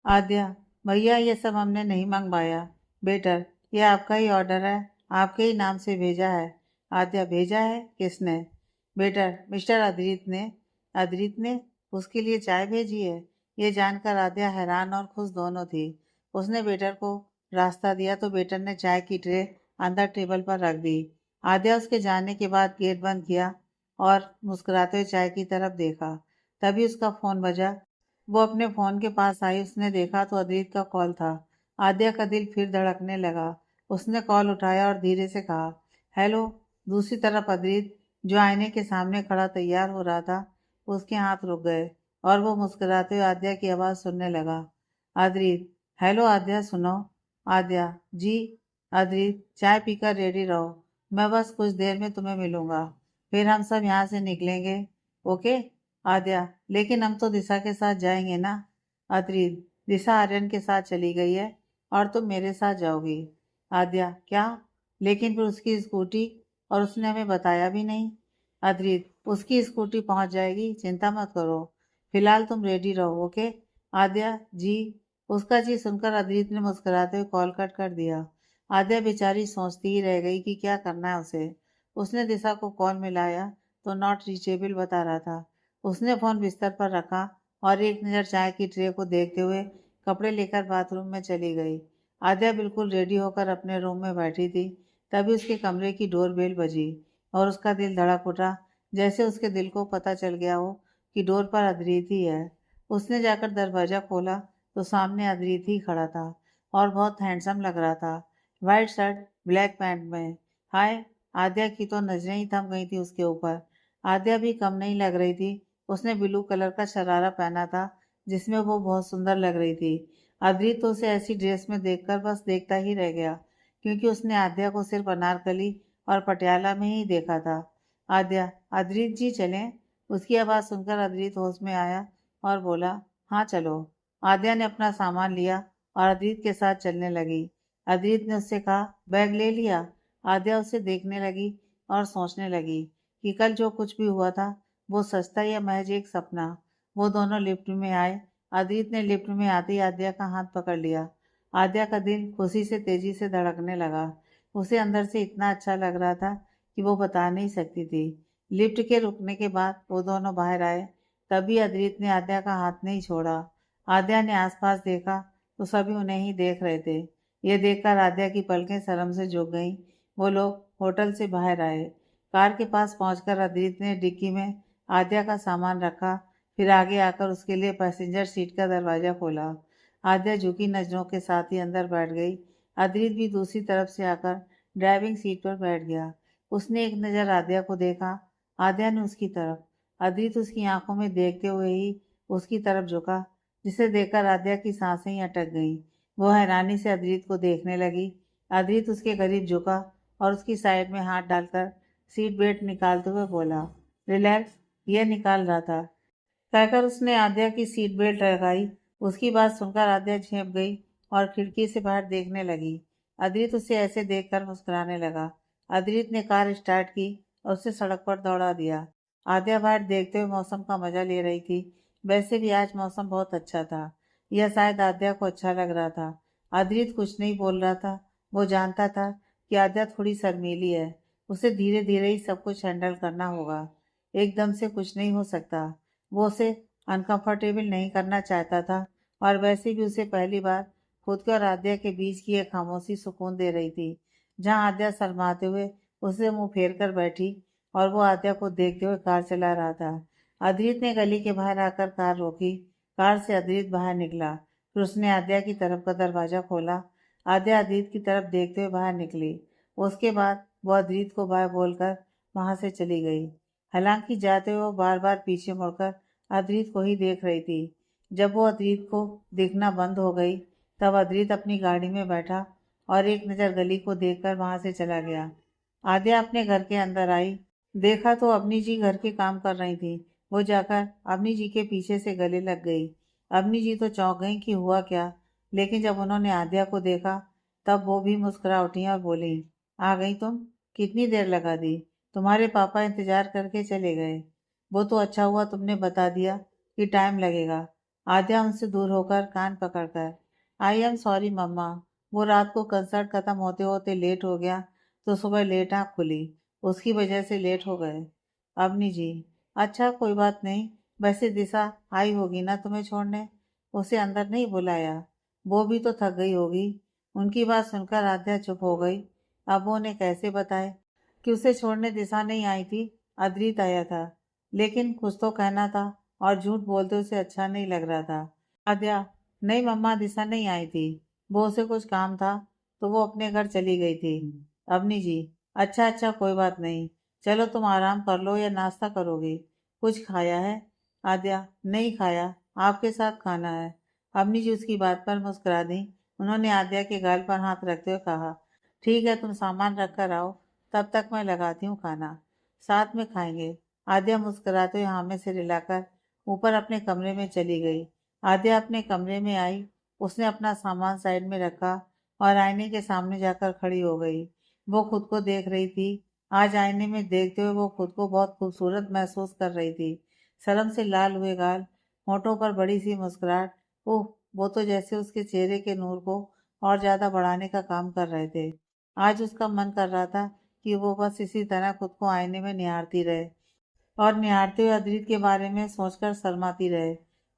आद्या, भैया ये सब हमने नहीं मंगवाया। बेटर, ये आपका ही ऑर्डर है, आपके ही नाम से भेजा है। आद्या, भेजा है? किसने? बेटर, मिस्टर अद्रित ने। अद्रित ने उसके लिए चाय भेजी है? ये जानकर आद्या हैरान और खुश दोनों थी। उसने बेटर को रास्ता दिया तो बेटर ने चाय की ट्रे अंदर टेबल पर रख दी। आद्या उसके जाने के बाद गेट बंद किया और मुस्कुराते हुए चाय की तरफ देखा। तभी उसका फोन बजा। वो अपने फोन के पास आई। उसने देखा तो अद्रित का कॉल था। आद्या का दिल फिर धड़कने लगा। उसने कॉल उठाया और धीरे से कहा, हेलो। दूसरी तरफ अद्रित, जो आईने के सामने खड़ा तैयार हो रहा था, उसके हाथ रुक गए और वो मुस्कुराते हुए आद्या की आवाज़ सुनने लगा। अद्रित, हेलो आद्या, सुनो। आद्या, जी। अद्रित, चाय पीकर रेडी रहो, मैं बस कुछ देर में तुम्हें मिलूंगा, फिर हम सब यहाँ से निकलेंगे। ओके? आद्या, लेकिन हम तो दिशा के साथ जाएंगे ना? अद्रित, दिशा आर्यन के साथ चली गई है और तुम मेरे साथ जाओगी। आद्या, क्या? लेकिन फिर उसकी स्कूटी, और उसने हमें बताया भी नहीं। अद्रित, उसकी स्कूटी पहुंच जाएगी, चिंता मत करो, फिलहाल तुम रेडी रहो। ओके? आद्या, जी। उसका जी सुनकर अद्रित ने मुस्कुराते हुए कॉल कट कर दिया। आद्या बेचारी सोचती ही रह गई कि क्या करना है उसे। उसने दिशा को कॉल मिलाया तो नॉट रीचेबल बता रहा था। उसने फोन बिस्तर पर रखा और एक नज़र चाय की ट्रे को देखते हुए कपड़े लेकर बाथरूम में चली गई। आद्या बिल्कुल रेडी होकर अपने रूम में बैठी थी। तभी उसके कमरे की डोरबेल बजी और उसका दिल धड़क उठा, जैसे उसके दिल को पता चल गया हो कि डोर पर अद्रित ही है। उसने जाकर दरवाज़ा खोला तो सामने अद्रित ही खड़ा था और बहुत हैंडसम लग रहा था, वाइट शर्ट ब्लैक पैंट में। हाय! आद्या की तो नजरें ही थम गई थी उसके ऊपर। आद्या भी कम नहीं लग रही थी। उसने ब्लू कलर का शरारा पहना था जिसमें वो बहुत सुंदर लग रही थी। अद्रित तो उसे ऐसी ड्रेस में देखकर बस देखता ही रह गया, क्योंकि उसने आद्या को सिर्फ अनारकली और पटियाला में ही देखा था। आद्या, अद्रित जी चलें? उसकी आवाज़ सुनकर अद्रित होश में आया और बोला, हाँ चलो। आद्या ने अपना सामान लिया और अद्रित के साथ चलने लगी। अद्रित ने उससे कहा, बैग ले लिया? आद्या उसे देखने लगी और सोचने लगी कि कल जो कुछ भी हुआ था वो सच था या महज एक सपना। वो दोनों लिफ्ट में आए। अद्रित ने लिफ्ट में आते ही आद्या का हाथ पकड़ लिया। आद्या का दिल खुशी से तेजी से धड़कने लगा। उसे अंदर से इतना अच्छा लग रहा था कि वो बता नहीं सकती थी। लिफ्ट के रुकने के बाद वो दोनों बाहर आए। तभी अद्रित ने आद्या का हाथ नहीं छोड़ा। आद्या ने आसपास देखा तो सभी उन्हें ही देख रहे थे। ये देखकर आद्या की पलकें शर्म से झुक गईं। वो लोग होटल से बाहर आए। कार के पास पहुंचकर अद्रित ने डिक्की में आद्या का सामान रखा, फिर आगे आकर उसके लिए पैसेंजर सीट का दरवाज़ा खोला। आद्या झुकी नज़रों के साथ ही अंदर बैठ गई। अद्रित भी दूसरी तरफ से आकर ड्राइविंग सीट पर बैठ गया। उसने एक नज़र आद्या को देखा, आद्या ने उसकी तरफ। अद्रित उसकी आंखों में देखते हुए ही उसकी तरफ झुका, जिसे देखकर आद्या की सांसें ही अटक गईं। वो हैरानी से अद्रित को देखने लगी। अद्रित उसके करीब झुका और उसकी साइड में हाथ डालकर सीट बेल्ट निकालते हुए बोला, रिलैक्स, ये निकाल रहा था, कहकर उसने आद्या की सीट बेल्ट लगाई। उसकी बात सुनकर आद्या झेप गई और खिड़की से बाहर देखने लगी। अद्रित उसे ऐसे देखकर मुस्कुराने लगा। अद्रित ने कार स्टार्ट की और उसे सड़क पर दौड़ा दिया। आद्या बाहर देखते हुए मौसम का मजा ले रही थी। वैसे भी आज मौसम बहुत अच्छा था। यह शायद आद्या को अच्छा लग रहा था। अद्रित कुछ नहीं बोल रहा था। वो जानता था कि आद्या थोड़ी शर्मीली है। उसे धीरे धीरे ही सब कुछ हैंडल करना होगा। एकदम से कुछ नहीं हो सकता। वो उसे अनकंफर्टेबल नहीं करना चाहता था। और वैसे भी उसे पहली बार खुद के और आद्या के बीच की एक खामोशी सुकून दे रही थी। जहाँ आद्या शर्माते हुए उसे मुंह फेर कर बैठी और वो आद्या को देखते हुए कार चला रहा था। अद्रित ने गली के बाहर आकर कार रोकी। कार से अद्रित बाहर निकला। फिर उसने आद्या की तरफ का दरवाजा खोला। आद्या अद्रित की तरफ देखते हुए बाहर निकली। उसके बाद वो अद्रित को बाय बोलकर वहां से चली गई। हालांकि जाते हुए वो बार बार पीछे मुड़कर अद्रित को ही देख रही थी। जब वो अद्रित को दिखना बंद हो गई तब अद्रित अपनी गाड़ी में बैठा और एक नज़र गली को देखकर वहां से चला गया। आद्या अपने घर के अंदर आई। देखा तो अवनी जी घर के काम कर रही थी। वो जाकर अवनी जी के पीछे से गले लग गई। अवनी जी तो चौंक गई कि हुआ क्या। लेकिन जब उन्होंने आद्या को देखा तब वो भी मुस्कुरा उठी और बोली, आ गई तुम? कितनी देर लगा दी? तुम्हारे पापा इंतजार करके चले गए। वो तो अच्छा हुआ तुमने बता दिया कि टाइम लगेगा। आद्या उनसे दूर होकर कान पकड़कर, आई एम सॉरी मम्मा। वो रात को कंसर्ट खत्म होते होते लेट हो गया तो सुबह लेट आँख खुली। उसकी वजह से लेट हो गए। अवनी जी, अच्छा कोई बात नहीं। वैसे दिशा आई होगी ना तुम्हें छोड़ने? उसे अंदर नहीं बुलाया? वो भी तो थक गई होगी। उनकी बात सुनकर आद्या चुप हो गई। अब वो उन्हें कैसे बताए कि उसे छोड़ने दिशा नहीं आई थी, अद्रित आया था। लेकिन कुछ तो कहना था और झूठ बोलते उसे अच्छा नहीं लग रहा था। आद्या, नहीं मम्मा, दिशा नहीं आई थी। वो उसे कुछ काम था तो वो अपने घर चली गई थी। अवनी जी, अच्छा अच्छा कोई बात नहीं। चलो तुम आराम कर लो या नाश्ता करोगे? कुछ खाया है? आद्या, नहीं खाया। आपके साथ खाना है। अवनी जी उसकी बात पर मुस्कुरा दी। उन्होंने आद्या के गाल पर हाथ रखते हुए कहा, ठीक है तुम सामान रख कर आओ, तब तक मैं लगाती हूँ खाना, साथ में खाएंगे। आद्या मुस्कुराते हुए हाँ में सिर हिलाकर ऊपर अपने कमरे में चली गई। आद्या अपने कमरे में आई। उसने अपना सामान साइड में रखा और आईने के सामने जाकर खड़ी हो गई। वो खुद को देख रही थी। आज आईने में देखते हुए वो खुद को बहुत खूबसूरत महसूस कर रही थी। शर्म से लाल हुए गाल, होठों पर बड़ी सी मुस्कुराहट, ओह, वो तो जैसे उसके चेहरे के नूर को और ज्यादा बढ़ाने का काम कर रहे थे। आज उसका मन कर रहा था कि वो बस इसी तरह खुद को आईने में निहारती रहे और निहारते हुए अद्रित के बारे में सोचकर शर्माती रहे।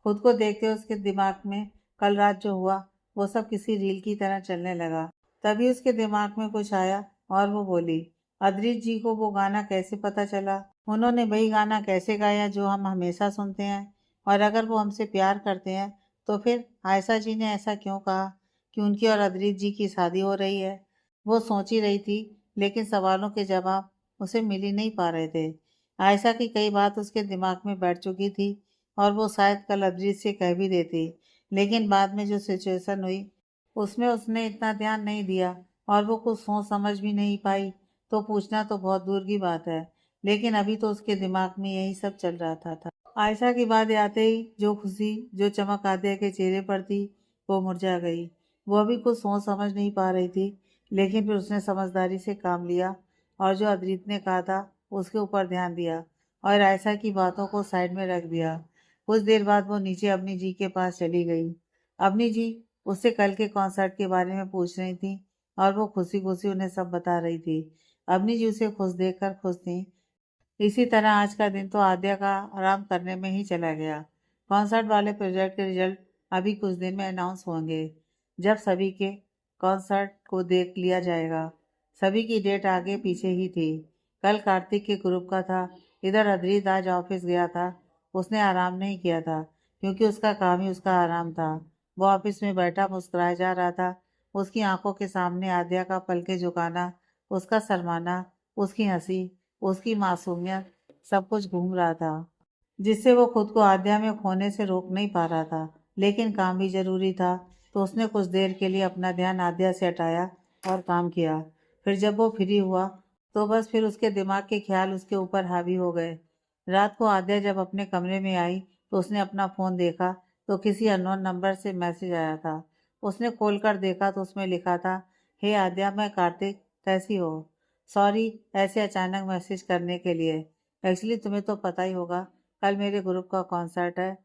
खुद को देखते हुए उसके दिमाग में कल रात जो हुआ वो सब किसी रील की तरह चलने लगा। तभी उसके दिमाग में कुछ आया और वो बोली, अद्रित जी को वो गाना कैसे पता चला? उन्होंने वही गाना कैसे गाया जो हम हमेशा सुनते हैं? और अगर वो हमसे प्यार करते हैं तो फिर आयशा जी ने ऐसा क्यों कहा कि उनकी और अद्रित जी की शादी हो रही है? वो सोच ही रही थी, लेकिन सवालों के जवाब उसे मिल ही नहीं पा रहे थे। आयशा की कई बात उसके दिमाग में बैठ चुकी थी और वो शायद कल अद्रित से कह भी देती, लेकिन बाद में जो सिचुएशन हुई उसमें उसने इतना ध्यान नहीं दिया और वो कुछ सोच समझ भी नहीं पाई। तो पूछना तो बहुत दूर की बात है, लेकिन अभी तो उसके दिमाग में यही सब चल रहा था। आयशा की बात आते ही जो खुशी, जो चमक आद्या के चेहरे पर थी वो मुरझा गई। वो अभी कुछ सोच समझ नहीं पा रही थी, लेकिन फिर उसने समझदारी से काम लिया और जो अद्रित ने कहा था उसके ऊपर ध्यान दिया और आयशा की बातों को साइड में रख दिया। कुछ देर बाद वो नीचे अवनी जी के पास चली गई। अवनी जी उससे कल के कॉन्सर्ट के बारे में पूछ रही थी और वो खुशी खुशी उन्हें सब बता रही थी। अवनी जी उसे खुश देखकर खुश थी। इसी तरह आज का दिन तो आद्या का आराम करने में ही चला गया। कॉन्सर्ट वाले प्रोजेक्ट के रिजल्ट अभी कुछ दिन में अनाउंस होंगे, जब सभी के कॉन्सर्ट को देख लिया जाएगा। सभी की डेट आगे पीछे ही थी। कल कार्तिक के ग्रुप का था। इधर अद्रित आज ऑफिस गया था। उसने आराम नहीं किया था क्योंकि उसका काम ही उसका आराम था। वो ऑफिस में बैठा मुस्कुराया जा रहा था। उसकी आंखों के सामने आद्या का पलके झुकाना, उसका शर्माना, उसकी हंसी, उसकी मासूमियत, सब कुछ घूम रहा था, जिससे वो खुद को आद्या में खोने से रोक नहीं पा रहा था। लेकिन काम भी जरूरी था, तो उसने कुछ देर के लिए अपना ध्यान आद्या से हटाया और काम किया। फिर जब वो फ्री हुआ तो बस फिर उसके दिमाग के ख्याल उसके ऊपर हावी हो गए। रात को आद्या जब अपने कमरे में आई तो उसने अपना फ़ोन देखा तो किसी अननोन नंबर से मैसेज आया था। उसने खोल कर देखा तो उसमें लिखा था, हे आद्या, मैं कार्तिक, कैसी हो? सॉरी ऐसे अचानक मैसेज करने के लिए। एक्चुअली तुम्हें तो पता ही होगा, कल मेरे ग्रुप का कॉन्सर्ट है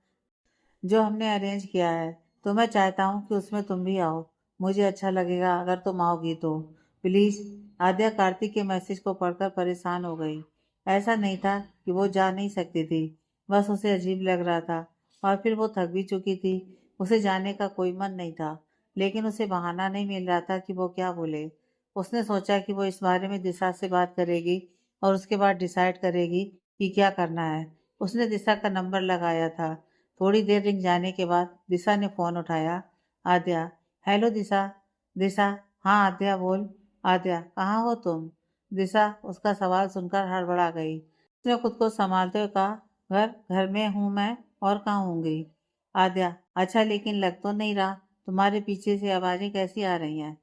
जो हमने अरेंज किया है, तो मैं चाहता हूँ कि उसमें तुम भी आओ। मुझे अच्छा लगेगा अगर तुम आओगी तो। प्लीज़। आद्या कार्तिक के मैसेज को पढ़कर परेशान हो गई। ऐसा नहीं था कि वो जा नहीं सकती थी, बस उसे अजीब लग रहा था। और फिर वो थक भी चुकी थी। उसे जाने का कोई मन नहीं था, लेकिन उसे बहाना नहीं मिल रहा था कि वो क्या बोले। उसने सोचा कि वो इस बारे में दिशा से बात करेगी और उसके बाद डिसाइड करेगी कि क्या करना है। उसने दिशा का नंबर लगाया था। थोड़ी देर रिंग जाने के बाद दिशा ने फ़ोन उठाया। आद्या। हेलो दिशा। दिशा। हाँ आद्या बोल। आद्या कहाँ हो तुम? दिशा उसका सवाल सुनकर हड़बड़ा गई। उसने खुद को संभालते हुए कहा, घर घर में हूँ मैं, और कहाँ होंगी। आद्या अच्छा, लेकिन लग तो नहीं रहा। तुम्हारे पीछे से आवाज़ें कैसी आ रही हैं?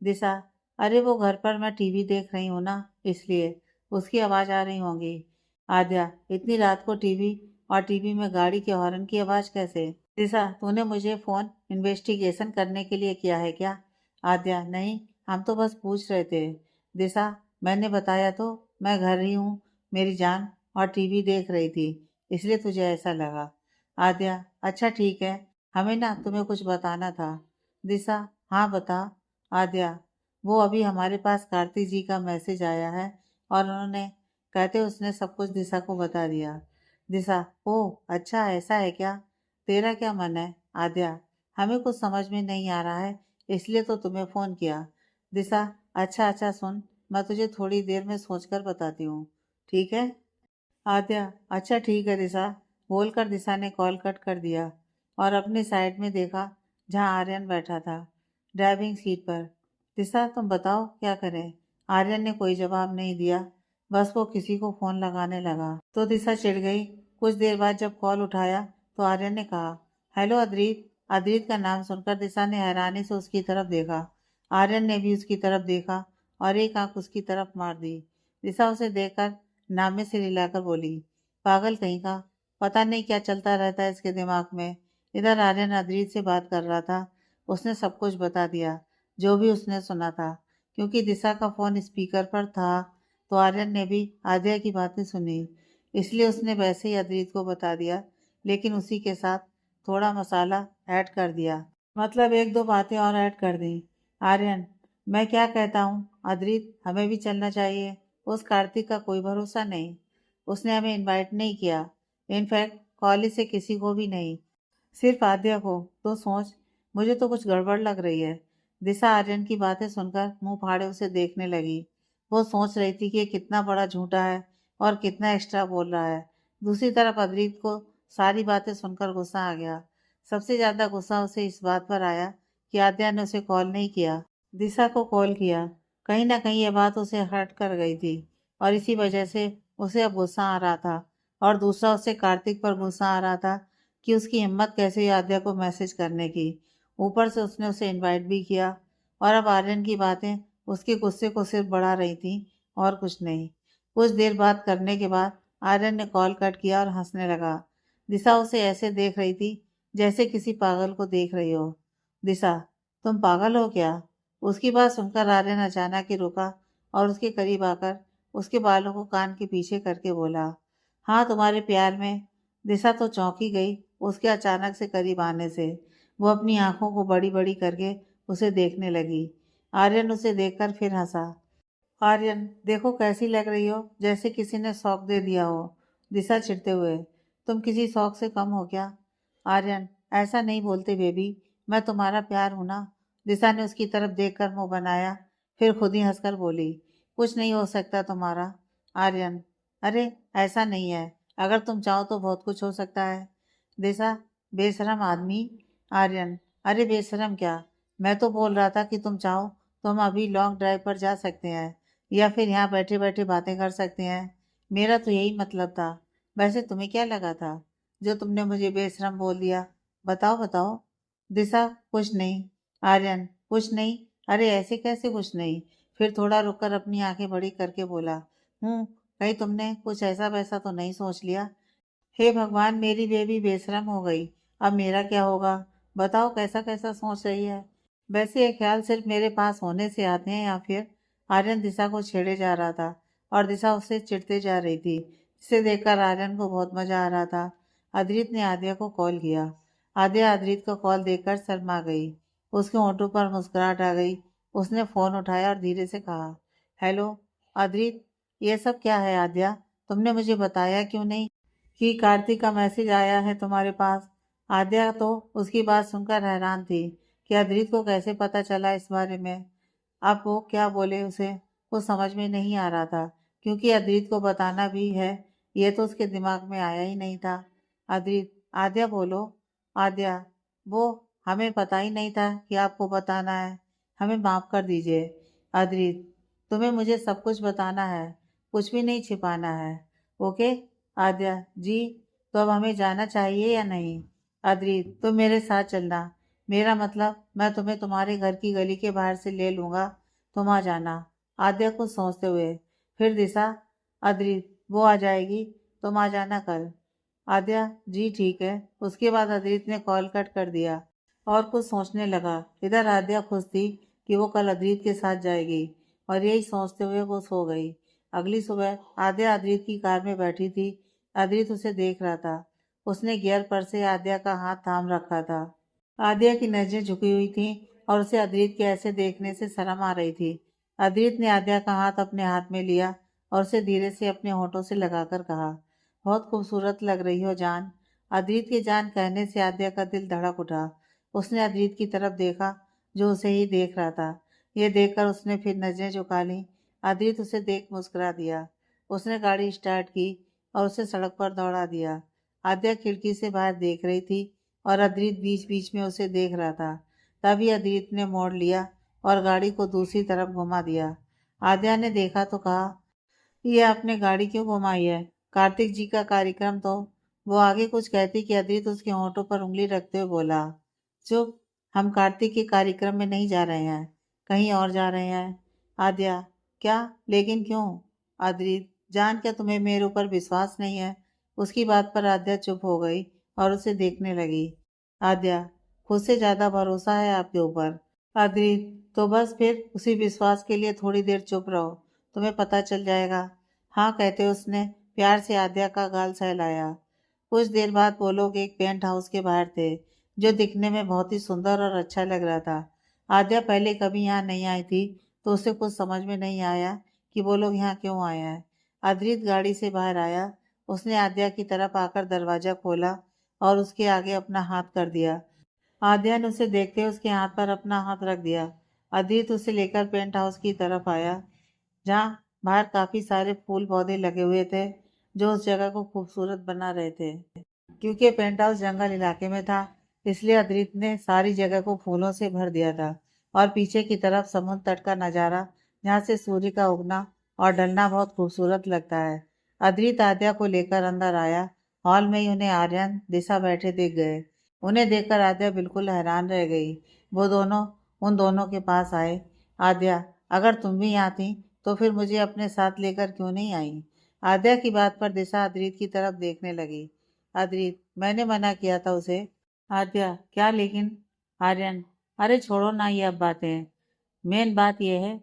दिशा अरे वो घर पर मैं टीवी देख रही हूँ ना, इसलिए उसकी आवाज़ आ रही होंगी। आद्या इतनी रात को टीवी, और टीवी में गाड़ी के हॉर्न की आवाज़ कैसे? दिशा तूने मुझे फ़ोन इन्वेस्टिगेशन करने के लिए किया है क्या? आद्या नहीं, हम तो बस पूछ रहे थे। दिशा मैंने बताया तो, मैं घर ही हूँ मेरी जान, और टीवी देख रही थी, इसलिए तुझे ऐसा लगा। आद्या अच्छा ठीक है, हमें ना तुम्हें कुछ बताना था। दिशा हाँ बता। आद्या वो अभी हमारे पास कार्तिक जी का मैसेज आया है, और उन्होंने कहते उसने सब कुछ दिशा को बता दिया। दिशा ओह अच्छा, ऐसा है क्या? तेरा क्या मन है? आद्या हमें कुछ समझ में नहीं आ रहा है, इसलिए तो तुम्हें फ़ोन किया। दिशा अच्छा अच्छा सुन, मैं तुझे थोड़ी देर में सोचकर बताती हूँ, ठीक है? आद्या अच्छा ठीक है दिशा। बोलकर दिशा ने कॉल कट कर दिया और अपनी साइड में देखा, जहाँ आर्यन बैठा था ड्राइविंग सीट पर। दिशा तुम बताओ क्या करें? आर्यन ने कोई जवाब नहीं दिया, बस वो किसी को फ़ोन लगाने लगा। तो दिशा चिढ़ गई। कुछ देर बाद जब कॉल उठाया तो आर्यन ने कहा, हेलो अद्रीत। अद्रीत का नाम सुनकर दिशा ने हैरानी से उसकी तरफ देखा। आर्यन ने भी उसकी तरफ देखा और एक आंख उसकी तरफ मार दी। दिशा उसे देखकर नामे से हिलाकर बोली, पागल कहीं का, पता नहीं क्या चलता रहता है इसके दिमाग में। इधर आर्यन अद्रीत से बात कर रहा था। उसने सब कुछ बता दिया, जो भी उसने सुना था। क्योंकि दिशा का फ़ोन स्पीकर पर था, तो आर्यन ने भी आद्या की बातें सुनी, इसलिए उसने वैसे ही अद्रीत को बता दिया, लेकिन उसी के साथ थोड़ा मसाला ऐड कर दिया। मतलब एक दो बातें और ऐड कर दी। आर्यन मैं क्या कहता हूँ अद्रीत, हमें भी चलना चाहिए। उस कार्तिक का कोई भरोसा नहीं, उसने हमें इनवाइट नहीं किया। इनफैक्ट कॉलेज से किसी को भी नहीं, सिर्फ आद्या को। तो सोच, मुझे तो कुछ गड़बड़ लग रही है। दिशा आर्यन की बातें सुनकर मुंह फाड़े उसे देखने लगी। वो सोच रही थी कि ये कितना बड़ा झूठा है और कितना एक्स्ट्रा बोल रहा है। दूसरी तरफ अद्रीत को सारी बातें सुनकर गुस्सा आ गया। सबसे ज्यादा गुस्सा उसे इस बात पर आया कि आद्या ने उसे कॉल नहीं किया, दिशा को कॉल किया। कहीं ना कहीं ये बात उसे हर्ट कर गई थी, और इसी वजह से उसे अब गुस्सा आ रहा था। और दूसरा उसे कार्तिक पर गुस्सा आ रहा था कि उसकी हिम्मत कैसे हुई आद्या को मैसेज करने की। ऊपर से उसने उसे इनवाइट भी किया, और अब आर्यन की बातें उसके गुस्से को सिर्फ बढ़ा रही थी, और कुछ नहीं। कुछ देर बात करने के बाद आर्यन ने कॉल कट किया और हंसने लगा। दिशा उसे ऐसे देख रही थी जैसे किसी पागल को देख रही हो। दिशा तुम पागल हो क्या? उसकी बात सुनकर आर्यन अचानक ही रुका और उसके करीब आकर उसके बालों को कान के पीछे करके बोला, हाँ तुम्हारे प्यार में। दिशा तो चौंकी गई उसके अचानक से करीब आने से। वो अपनी आंखों को बड़ी बड़ी करके उसे देखने लगी। आर्यन उसे देखकर फिर हंसा। आर्यन देखो कैसी लग रही हो, जैसे किसी ने शौक दे दिया हो। दिशा चिढ़ते हुए, तुम किसी शौक से कम हो क्या? आर्यन ऐसा नहीं बोलते बेबी, मैं तुम्हारा प्यार हूं ना। दिशा ने उसकी तरफ देखकर मुंह बनाया, फिर खुद ही हंसकर बोली, कुछ नहीं हो सकता तुम्हारा। आर्यन अरे ऐसा नहीं है, अगर तुम चाहो तो बहुत कुछ हो सकता है। दिशा बेशरम आदमी। आर्यन अरे बेशरम क्या, मैं तो बोल रहा था कि तुम चाहो तो हम अभी लॉन्ग ड्राइव पर जा सकते हैं, या फिर यहाँ बैठे बैठे बातें कर सकते हैं। मेरा तो यही मतलब था। वैसे तुम्हें क्या लगा था जो तुमने मुझे बेशरम बोल दिया? बताओ बताओ। दिशा कुछ नहीं। आर्यन कुछ नहीं? अरे ऐसे कैसे कुछ नहीं? फिर थोड़ा रुककर अपनी आंखें बड़ी करके बोला, कहीं तुमने कुछ ऐसा वैसा तो नहीं सोच लिया? हे भगवान, मेरी बेबी बेशरम हो गई। अब मेरा क्या होगा? बताओ कैसा कैसा सोच रही है। वैसे ये ख्याल सिर्फ मेरे पास होने से आते हैं, या फिर आर्यन दिशा को छेड़े जा रहा था और दिशा उससे चिढ़ते जा रही थी, जिसे देखकर आर्यन को बहुत मजा आ रहा था। अद्रित ने आद्या को कॉल किया। आद्या अद्रित को कॉल देखकर शर्मा गई। उसके होंठों पर मुस्कुराहट आ गई। उसने फोन उठाया और धीरे से कहा, हेलो अद्रित, ये सब क्या है आद्या? तुमने मुझे बताया क्यों नहीं कि कार्तिक का मैसेज आया है तुम्हारे पास? आद्या तो उसकी बात सुनकर हैरान थी कि अद्रित को कैसे पता चला इस बारे में। अब वो क्या बोले उसे, वो समझ में नहीं आ रहा था, क्योंकि अद्रित को बताना भी है, ये तो उसके दिमाग में आया ही नहीं था। अद्रित, आद्या बोलो। आद्या, वो हमें पता ही नहीं था कि आपको बताना है, हमें माफ़ कर दीजिए। अद्रित, तुम्हें मुझे सब कुछ बताना है, कुछ भी नहीं छिपाना है, ओके? आद्या, जी, तो अब हमें जाना चाहिए या नहीं? अद्रित, तुम मेरे साथ चलना, मेरा मतलब मैं तुम्हें तुम्हारे घर की गली के बाहर से ले लूँगा, तुम आ जाना। आद्या कुछ सोचते हुए, फिर दिशा, अद्रित, वो आ जाएगी, तुम आ जाना कल। आद्या, जी ठीक है। उसके बाद अद्रित ने कॉल कट कर दिया और कुछ सोचने लगा। इधर आद्या खुश थी कि वो कल अद्रित के साथ जाएगी और यही सोचते हुए वो सो गई। अगली सुबह आद्या अद्रित की कार में बैठी थी। अद्रित उसे देख रहा था। उसने गियर पर से आद्या का हाथ थाम रखा था। आद्या की नजरें झुकी हुई थीं और उसे अद्रित के ऐसे देखने से शर्म आ रही थी। अद्रित ने आद्या का हाथ अपने हाथ में लिया और उसे धीरे से अपने होठों से लगाकर कहा, बहुत खूबसूरत लग रही हो जान। अद्रित के जान कहने से आद्या का दिल धड़क उठा। उसने अद्रित की तरफ देखा, जो उसे ही देख रहा था। ये देखकर उसने फिर नजरें झुका लीं। अद्रित उसे देख मुस्कुरा दिया। उसने गाड़ी स्टार्ट की और उसे सड़क पर दौड़ा दिया। आद्या खिड़की से बाहर देख रही थी और अद्रित बीच बीच में उसे देख रहा था। तभी अद्रित ने मोड़ लिया और गाड़ी को दूसरी तरफ घुमा दिया। आद्या ने देखा तो कहा, ये आपने गाड़ी क्यों घुमाई है? कार्तिक जी का कार्यक्रम तो। वो आगे कुछ कहती कि अद्रित उसके होंठों पर उंगली रखते हुए बोला, चुप, हम कार्तिक के कार्यक्रम में नहीं जा रहे हैं, कहीं और जा रहे हैं। आद्या, क्या? लेकिन क्यों? अद्रित, जान, क्या तुम्हें मेरे ऊपर विश्वास नहीं है? उसकी बात पर आद्या चुप हो गई और उसे देखने लगी। आद्या, खुद से ज्यादा भरोसा है आपके ऊपर। अद्रित, तो बस फिर उसी विश्वास के लिए थोड़ी देर चुप रहो, तुम्हें पता चल जाएगा। हाँ कहते उसने प्यार से आद्या का गाल सहलाया। कुछ देर बाद वो लोग एक पेंट हाउस के बाहर थे, जो दिखने में बहुत ही सुंदर और अच्छा लग रहा था। आद्या पहले कभी यहाँ नहीं आई थी, तो उसे कुछ समझ में नहीं आया कि वो लोग यहाँ क्यों आए हैं। अद्रित गाड़ी से बाहर आया। उसने आद्या की तरफ आकर दरवाजा खोला और उसके आगे अपना हाथ कर दिया। आद्या ने उसे देखते हुए उसके हाथ पर अपना हाथ रख दिया। अद्रित उसे लेकर पेंट हाउस की तरफ आया, जहाँ बाहर काफी सारे फूल पौधे लगे हुए थे, जो उस जगह को खूबसूरत बना रहे थे। क्योंकि पेंट हाउस जंगल इलाके में था, इसलिए अद्रित ने सारी जगह को फूलों से भर दिया था और पीछे की तरफ समुद्र तट का नज़ारा, जहाँ से सूर्य का उगना और ढलना बहुत खूबसूरत लगता है। अद्रित आद्या को लेकर अंदर आया। हॉल में ही उन्हें आर्यन दिशा बैठे दिख गए। उन्हें देखकर आद्या बिल्कुल हैरान रह गई। वो दोनों उन दोनों के पास आए। आद्या, अगर तुम भी यहाँ थी तो फिर मुझे अपने साथ लेकर क्यों नहीं आई? आद्या की बात पर दिशा अद्रित की तरफ देखने लगी। अद्रित, मैंने मना किया था उसे। आद्या, क्या लेकिन? आर्यन, अरे छोड़ो ना ये अब बातें, मेन बात यह है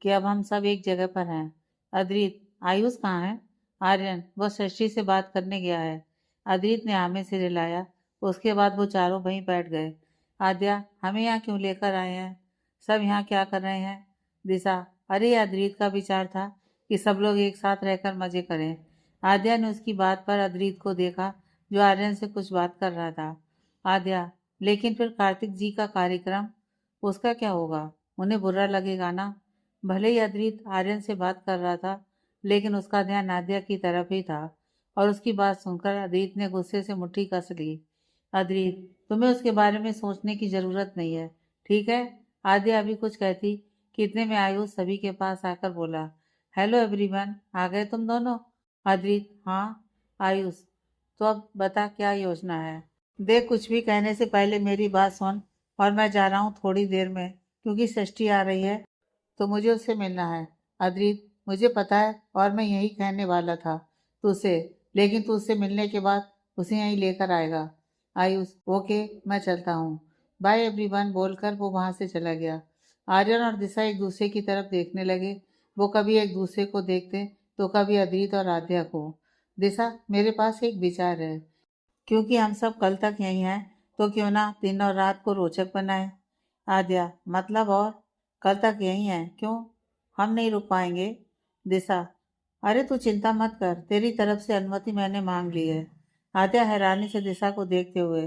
कि अब हम सब एक जगह पर हैं। अद्रित, आयुष कहाँ है? आर्यन, वो सृष्टि से बात करने गया है। अद्रित ने आमे से हिलाया। उसके बाद वो चारों वहीं बैठ गए। आद्या, हमें यहाँ क्यों लेकर आए हैं? सब यहाँ क्या कर रहे हैं? दिशा, अरे ये अद्रित का विचार था कि सब लोग एक साथ रहकर मजे करें। आद्या ने उसकी बात पर अद्रित को देखा, जो आर्यन से कुछ बात कर रहा था। आद्या, लेकिन फिर कार्तिक जी का कार्यक्रम, उसका क्या होगा? उन्हें बुरा लगेगा ना? भले ही अद्रित आर्यन से बात कर रहा था, लेकिन उसका ध्यान नादिया की तरफ ही था और उसकी बात सुनकर अद्रित ने गुस्से से मुट्ठी कस ली। अद्रित, तुम्हें उसके बारे में सोचने की जरूरत नहीं है, ठीक है? आद्या अभी कुछ कहती कि इतने में आयुष सभी के पास आकर बोला, हेलो एवरीवन, आ गए तुम दोनों? अद्रित, हाँ। आयुष, तो अब बता क्या योजना है? देख, कुछ भी कहने से पहले मेरी बात सुन, और मैं जा रहा हूँ थोड़ी देर में, क्योंकि षष्ठी आ रही है तो मुझे उससे मिलना है। अद्रित, मुझे पता है और मैं यही कहने वाला था तुझसे, लेकिन तू उससे मिलने के बाद उसे यहीं लेकर आएगा। आयुष, ओके, मैं चलता हूँ, बाय एवरीवन बोलकर वो वहां से चला गया। आर्यन और दिशा एक दूसरे की तरफ देखने लगे। वो कभी एक दूसरे को देखते तो कभी अद्रित और आद्या को। दिशा, मेरे पास एक विचार है। क्योंकि हम सब कल तक यहीं हैं, तो क्यों ना दिन और रात को रोचक बनाए। आद्या, मतलब? और कल तक यहीं हैं क्यों? हम नहीं रुक पाएंगे। दिशा, अरे तू चिंता मत कर, तेरी तरफ से अनुमति मैंने मांग ली है। आद्या हैरानी से दिशा को देखते हुए,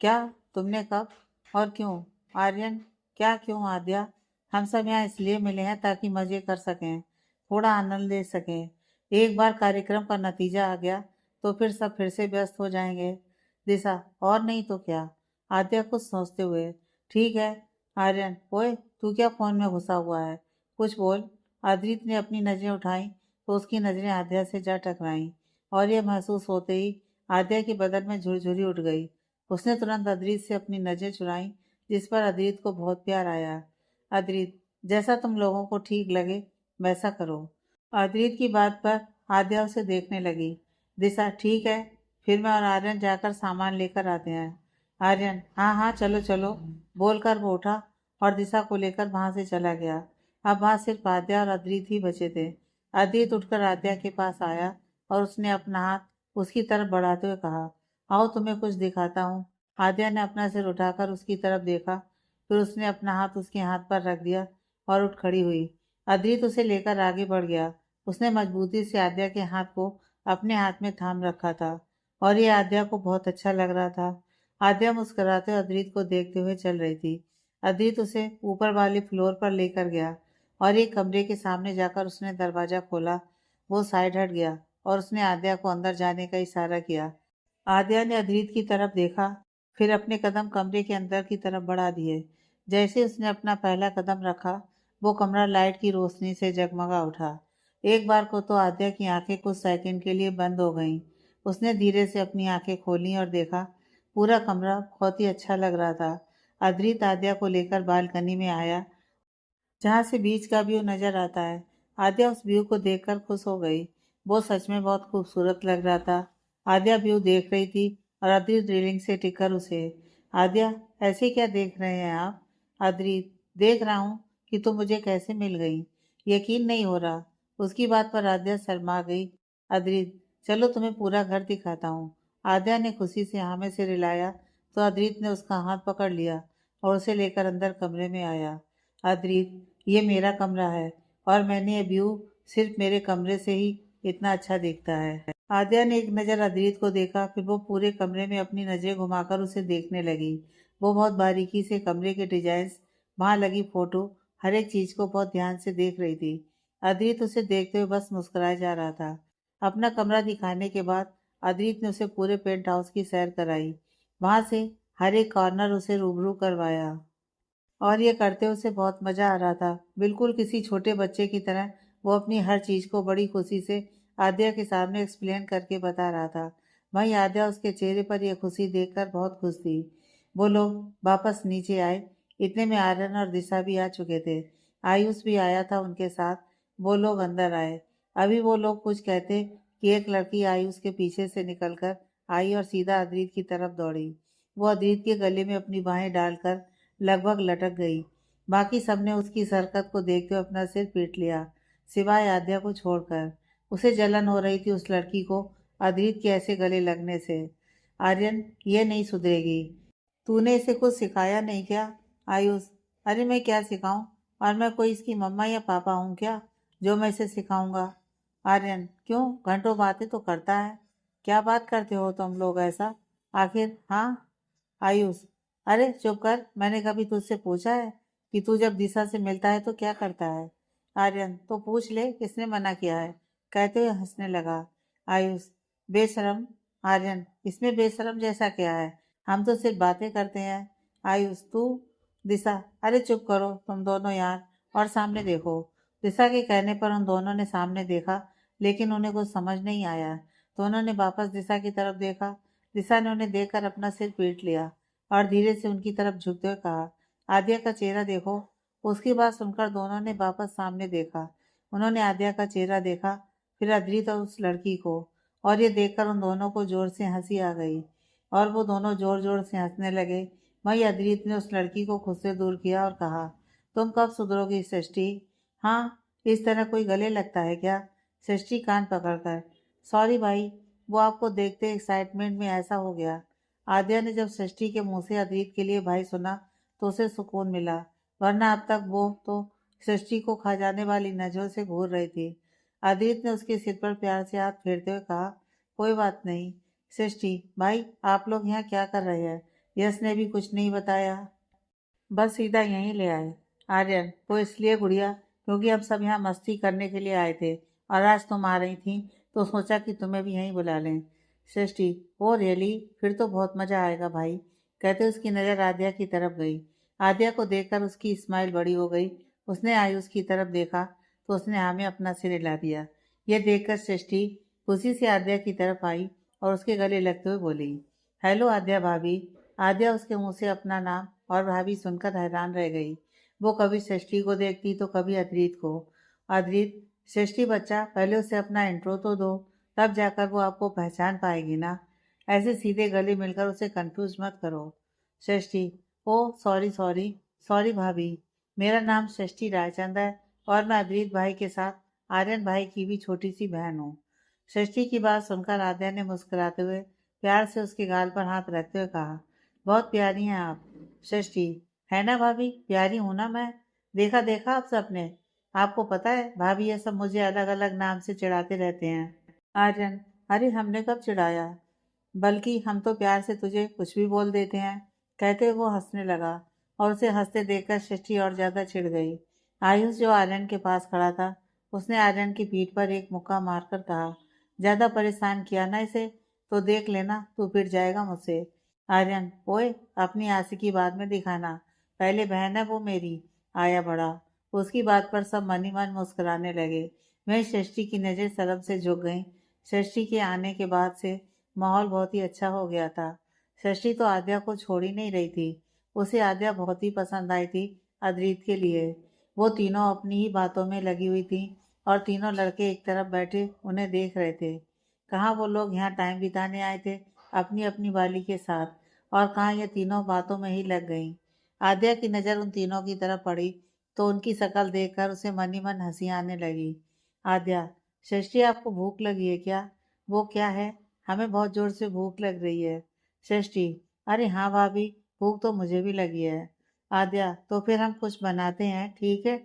क्या? तुमने कब और क्यों? आर्यन, क्या क्यों आद्या? हम सब यहाँ इसलिए मिले हैं ताकि मजे कर सकें, थोड़ा आनंद ले सकें। एक बार कार्यक्रम का नतीजा आ गया तो फिर सब फिर से व्यस्त हो जाएंगे। दिशा, और नहीं तो क्या? आद्या कुछ सोचते हुए, ठीक है। आर्यन, ओए तू क्या फोन में घुसा हुआ है, कुछ बोल। आदित्य ने अपनी नजरें उठाई तो उसकी नजरें आद्या से जा टकराईं और यह महसूस होते ही आद्या के बदन में झुरझुरी उठ गई। उसने तुरंत अद्रित से अपनी नजरें चुराई, जिस पर अद्रित को बहुत प्यार आया। अद्रित, जैसा तुम लोगों को ठीक लगे वैसा करो। अद्रित की बात पर आद्या उसे देखने लगी। दिशा, ठीक है, फिर मैं और आर्यन जाकर सामान लेकर आते हैं। आर्यन, हाँ हाँ चलो चलो, बोलकर वो उठा और दिशा को लेकर वहां से चला गया। अब वहां सिर्फ आद्या और अद्रित ही बचे थे। अद्रित उठकर आद्या के पास आया और उसने अपना हाथ उसकी तरफ बढ़ाते हुए कहा, आओ तुम्हें कुछ दिखाता हूँ। आद्या ने अपना सिर उठाकर उसकी तरफ देखा, फिर उसने अपना हाथ उसके हाथ पर रख दिया और उठ खड़ी हुई। अद्रित उसे लेकर आगे बढ़ गया। उसने मजबूती से आद्या के हाथ को अपने हाथ में थाम रखा था और ये आद्या को बहुत अच्छा लग रहा था। आद्या मुस्कुराते हुए अद्रित को देखते हुए चल रही थी। अद्रित उसे ऊपर वाले फ्लोर पर लेकर गया और एक कमरे के सामने जाकर उसने दरवाजा खोला। वो साइड हट गया और उसने आद्या को अंदर जाने का इशारा किया। आद्या ने अद्रित की तरफ देखा, फिर अपने कदम कमरे के अंदर की तरफ बढ़ा दिए। जैसे उसने अपना पहला कदम रखा, वो कमरा लाइट की रोशनी से जगमगा उठा। एक बार को तो आद्या की आंखें कुछ सेकंड के लिए बंद हो गईं। उसने धीरे से अपनी आंखें खोली और देखा, पूरा कमरा बहुत ही अच्छा लग रहा था। अद्रित आद्या को लेकर बालकनी में आया, जहाँ से बीच का व्यू नजर आता है। आद्या उस व्यू को देखकर खुश हो गई। वो सच में बहुत खूबसूरत लग रहा था। आद्या व्यू देख रही थी और अद्रित रेलिंग से टिककर उसे, आद्या ऐसे क्या देख रहे हैं आप? अद्रित, देख रहा हूँ कि तुम मुझे कैसे मिल गई, यकीन नहीं हो रहा। उसकी बात पर आद्या शर्मा गई। अद्रित, चलो तुम्हें पूरा घर दिखाता हूँ। आद्या ने खुशी से हाँ में सिर हिलाया तो अद्रित ने उसका हाथ पकड़ लिया और उसे लेकर अंदर कमरे में आया। अद्रित, ये मेरा कमरा है और मैंने ये व्यू सिर्फ मेरे कमरे से ही इतना अच्छा दिखता है। आद्या ने एक नज़र अद्रित को देखा, फिर वो पूरे कमरे में अपनी नज़रें घुमाकर उसे देखने लगी। वो बहुत बारीकी से कमरे के डिजाइन्स, वहाँ लगी फोटो, हर एक चीज को बहुत ध्यान से देख रही थी। अद्रित उसे देखते हुए बस मुस्कुराए जा रहा था। अपना कमरा दिखाने के बाद अद्रित ने उसे पूरे पेंट हाउस की सैर कराई। वहां से हर एक कॉर्नर उसे रूबरू करवाया और ये करते उसे बहुत मजा आ रहा था। बिल्कुल किसी छोटे बच्चे की तरह वो अपनी हर चीज को बड़ी खुशी से आद्या के सामने एक्सप्लेन करके बता रहा था। वहीं आद्या उसके चेहरे पर यह खुशी देखकर बहुत खुश थी। वो लोग वापस नीचे आए। इतने में आर्यन और दिशा भी आ चुके थे। आयुष भी आया था उनके साथ। वो लोग अंदर आए। अभी वो लोग कुछ कहते कि एक लड़की आयुष के पीछे से निकलकर आई और सीधा अद्रित की तरफ दौड़ी। वो अद्रित के गले में अपनी बाहें डालकर लगभग लटक गई। बाकी सबने उसकी इस हरकत को देखते हुए अपना सिर पीट लिया, सिवाय आद्या को छोड़कर। उसे जलन हो रही थी उस लड़की को अद्रित के ऐसे गले लगने से। आर्यन, ये नहीं सुधरेगी। तूने इसे कुछ सिखाया नहीं क्या? आयुष, अरे मैं क्या सिखाऊं, और मैं कोई इसकी मम्मा या पापा हूँ क्या जो मैं इसे सिखाऊंगा? आर्यन, क्यों, घंटों बातें तो करता है। क्या बात करते हो तुम लोग ऐसा, आखिर? हाँ। आयुष, अरे चुप कर, मैंने कभी तुझसे पूछा है कि तू जब दिशा से मिलता है तो क्या करता है? आर्यन, तो पूछ ले, किसने मना किया है? कहते हुए हंसने लगा। आयुष, बेशरम। आर्यन, इसमें बेशरम जैसा क्या है, हम तो सिर्फ बातें करते हैं। आयुष, तू? दिशा, अरे चुप करो तुम दोनों यार, और सामने देखो। दिशा के कहने पर उन दोनों ने सामने देखा, लेकिन उन्हें कुछ समझ नहीं आया, तो उन्होंने वापस दिशा की तरफ देखा। दिशा ने उन्हें देखकर अपना सिर पीट लिया और धीरे से उनकी तरफ झुकते हुए कहा, आद्या का चेहरा देखो। उसकी बात सुनकर दोनों ने वापस सामने देखा। उन्होंने आद्या का चेहरा देखा, फिर अद्रित और उस लड़की को, और ये देखकर उन दोनों को जोर से हंसी आ गई और वो दोनों जोर जोर से हंसने लगे। वहीं अद्रित ने उस लड़की को खुद से दूर किया और कहा, तुम कब सुधरोगी सृष्टि? हाँ, इस तरह कोई गले लगता है क्या? सृष्टि कान पकड़कर, सॉरी भाई, वो आपको देखते एक्साइटमेंट में ऐसा हो गया। आद्या ने जब सृष्टि के मुंह से अद्रीत के लिए भाई सुना तो उसे सुकून मिला, वरना अब तक वो तो सृष्टि को खा जाने वाली नजरों से घूर रही थी। अद्रीत ने उसके सिर पर प्यार से हाथ फेरते हुए कहा, कोई बात नहीं। सृष्टि, भाई आप लोग यहाँ क्या कर रहे हैं? यश ने भी कुछ नहीं बताया, बस सीधा यहीं ले आए। आर्यन, वो इसलिए गुड़िया क्योंकि हम सब यहाँ मस्ती करने के लिए आए थे और आज तुम आ रही थी तो सोचा कि तुम्हें भी यहीं बुला लें। सृष्टि, ओ रियली, फिर तो बहुत मजा आएगा भाई। कहते उसकी नज़र आद्या की तरफ गई। आद्या को देखकर उसकी स्माइल बड़ी हो गई। उसने आयुष की तरफ देखा तो उसने हाँ में अपना सिर हिला दिया। यह देखकर सृष्टि खुशी से आद्या की तरफ आई और उसके गले लगते हुए बोली, हेलो आद्या भाभी। आद्या उसके मुंह से अपना नाम और भाभी सुनकर हैरान रह गई। वो कभी सृष्टि को देखती तो कभी अद्रीत को। अद्रीत, सृष्टि बच्चा, पहले उसे अपना इंट्रो तो दो, तब जाकर वो आपको पहचान पाएगी ना। ऐसे सीधे गले मिलकर उसे कंफ्यूज मत करो। सृष्टि, ओ सॉरी सॉरी, सॉरी भाभी, मेरा नाम सृष्टि रायचंद है और मैं अद्रीत भाई के साथ आर्यन भाई की भी छोटी सी बहन हूँ। सृष्टि की बात सुनकर आद्या ने मुस्कुराते हुए प्यार से उसके गाल पर हाथ रखते हुए कहा, बहुत प्यारी हैं आप। सृष्टि, है ना भाभी, प्यारी हूं ना मैं। देखा देखा आप सबने। आपको पता है भाभी, ये सब मुझे अलग अलग नाम से चिढ़ाते रहते हैं। आर्यन, अरे हमने कब चिढ़ाया, बल्कि हम तो प्यार से तुझे कुछ भी बोल देते हैं। कहते हुए वो हंसने लगा और उसे हंसते देखकर सृष्टि और ज्यादा चिढ़ गई। आयुष जो आर्यन के पास खड़ा था, उसने आर्यन की पीठ पर एक मुक्का मारकर कहा, ज्यादा परेशान किया ना इसे तो देख लेना तू पिट जाएगा मुझसे। आर्यन, ओए, अपनी आशिकी बाद में दिखाना, पहले बहन है वो मेरी। आया बड़ा। उसकी बात पर सब मन ही मन मुस्कुराने लगे। वहीं सृष्टि की नज़र शर्म से झुक गई। सृष्टि के आने के बाद से माहौल बहुत ही अच्छा हो गया था। सृष्टि तो आद्या को छोड़ ही नहीं रही थी। उसे आद्या बहुत ही पसंद आई थी। अद्रीत के लिए वो तीनों अपनी ही बातों में लगी हुई थी और तीनों लड़के एक तरफ बैठे उन्हें देख रहे थे। कहाँ वो लोग यहाँ टाइम बिताने आए थे अपनी अपनी वाली के साथ, और कहाँ ये तीनों बातों में ही लग गईं। आद्या की नज़र उन तीनों की तरफ पड़ी तो उनकी शक्ल देखकर उसे मन ही मन हंसी आने लगी। आद्या, सृष्टि आपको भूख लगी है क्या? वो क्या है, हमें बहुत जोर से भूख लग रही है। सृष्टि, अरे हाँ भाभी, भूख तो मुझे भी लगी है। आद्या, तो फिर हम कुछ बनाते हैं, ठीक है?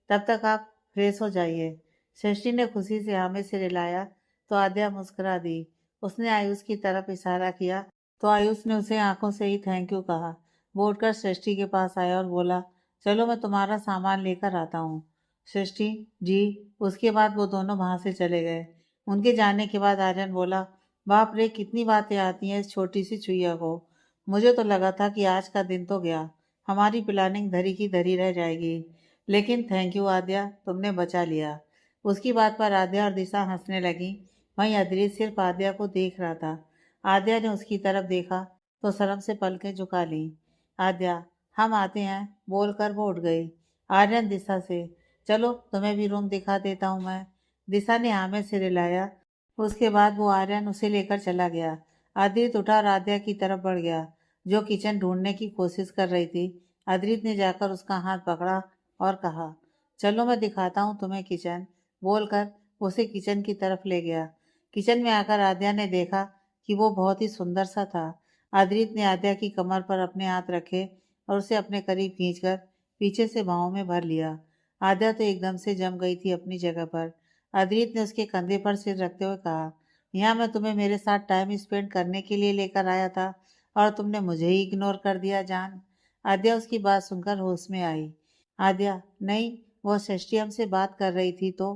तब तक आप फ्रेश हो जाइए। सृष्टि ने खुशी से हाँ में सिर हिलाया तो आद्या मुस्कुरा दी। उसने आयुष की तरफ इशारा किया तो आयुष ने उसे आंखों से ही थैंक यू कहा। वो उठकर सृष्टि के पास आया और बोला, चलो मैं तुम्हारा सामान लेकर आता हूँ। सृष्टि, जी। उसके बाद वो दोनों वहां से चले गए। उनके जाने के बाद आर्यन बोला, बाप रे, कितनी बातें आती हैं इस छोटी सी चुईया को। मुझे तो लगा था कि आज का दिन तो गया, हमारी प्लानिंग धरी की धरी रह जाएगी। लेकिन थैंक यू आद्या, तुमने बचा लिया। उसकी बात पर आद्या और दिशा हंसने लगी। वहीं अद्रीत सिर्फ आद्या को देख रहा था। आद्या ने उसकी तरफ देखा तो शर्म से पलकें झुका ली। आद्या, हम आते हैं, बोलकर वो उठ गई। आर्यन दिशा से, चलो तुम्हें भी रूम दिखा देता हूँ मैं। दिशा ने हाँ में सिर हिलाया। उसके बाद वो आर्यन उसे लेकर चला गया। अद्रित उठा और आद्या की तरफ बढ़ गया, जो किचन ढूंढने की कोशिश कर रही थी। अद्रित ने जाकर उसका हाथ पकड़ा और कहा, चलो मैं दिखाता हूँ तुम्हें किचन, बोलकर उसे किचन की तरफ ले गया। किचन में आकर आद्या ने देखा कि वो बहुत ही सुंदर सा था। अद्रित ने आद्या की कमर पर अपने हाथ रखे और उसे अपने करीब खींचकर पीछे से बाहों में भर लिया। आद्या तो एकदम से जम गई थी अपनी जगह पर। अद्रित ने उसके कंधे पर सिर रखते हुए कहा, यहाँ मैं तुम्हें मेरे साथ टाइम स्पेंड करने के लिए लेकर आया था और तुमने मुझे ही इग्नोर कर दिया जान। आद्या उसकी बात सुनकर होश में आई। आद्या, नहीं, वो सृष्टि हमसे बात कर रही थी तो।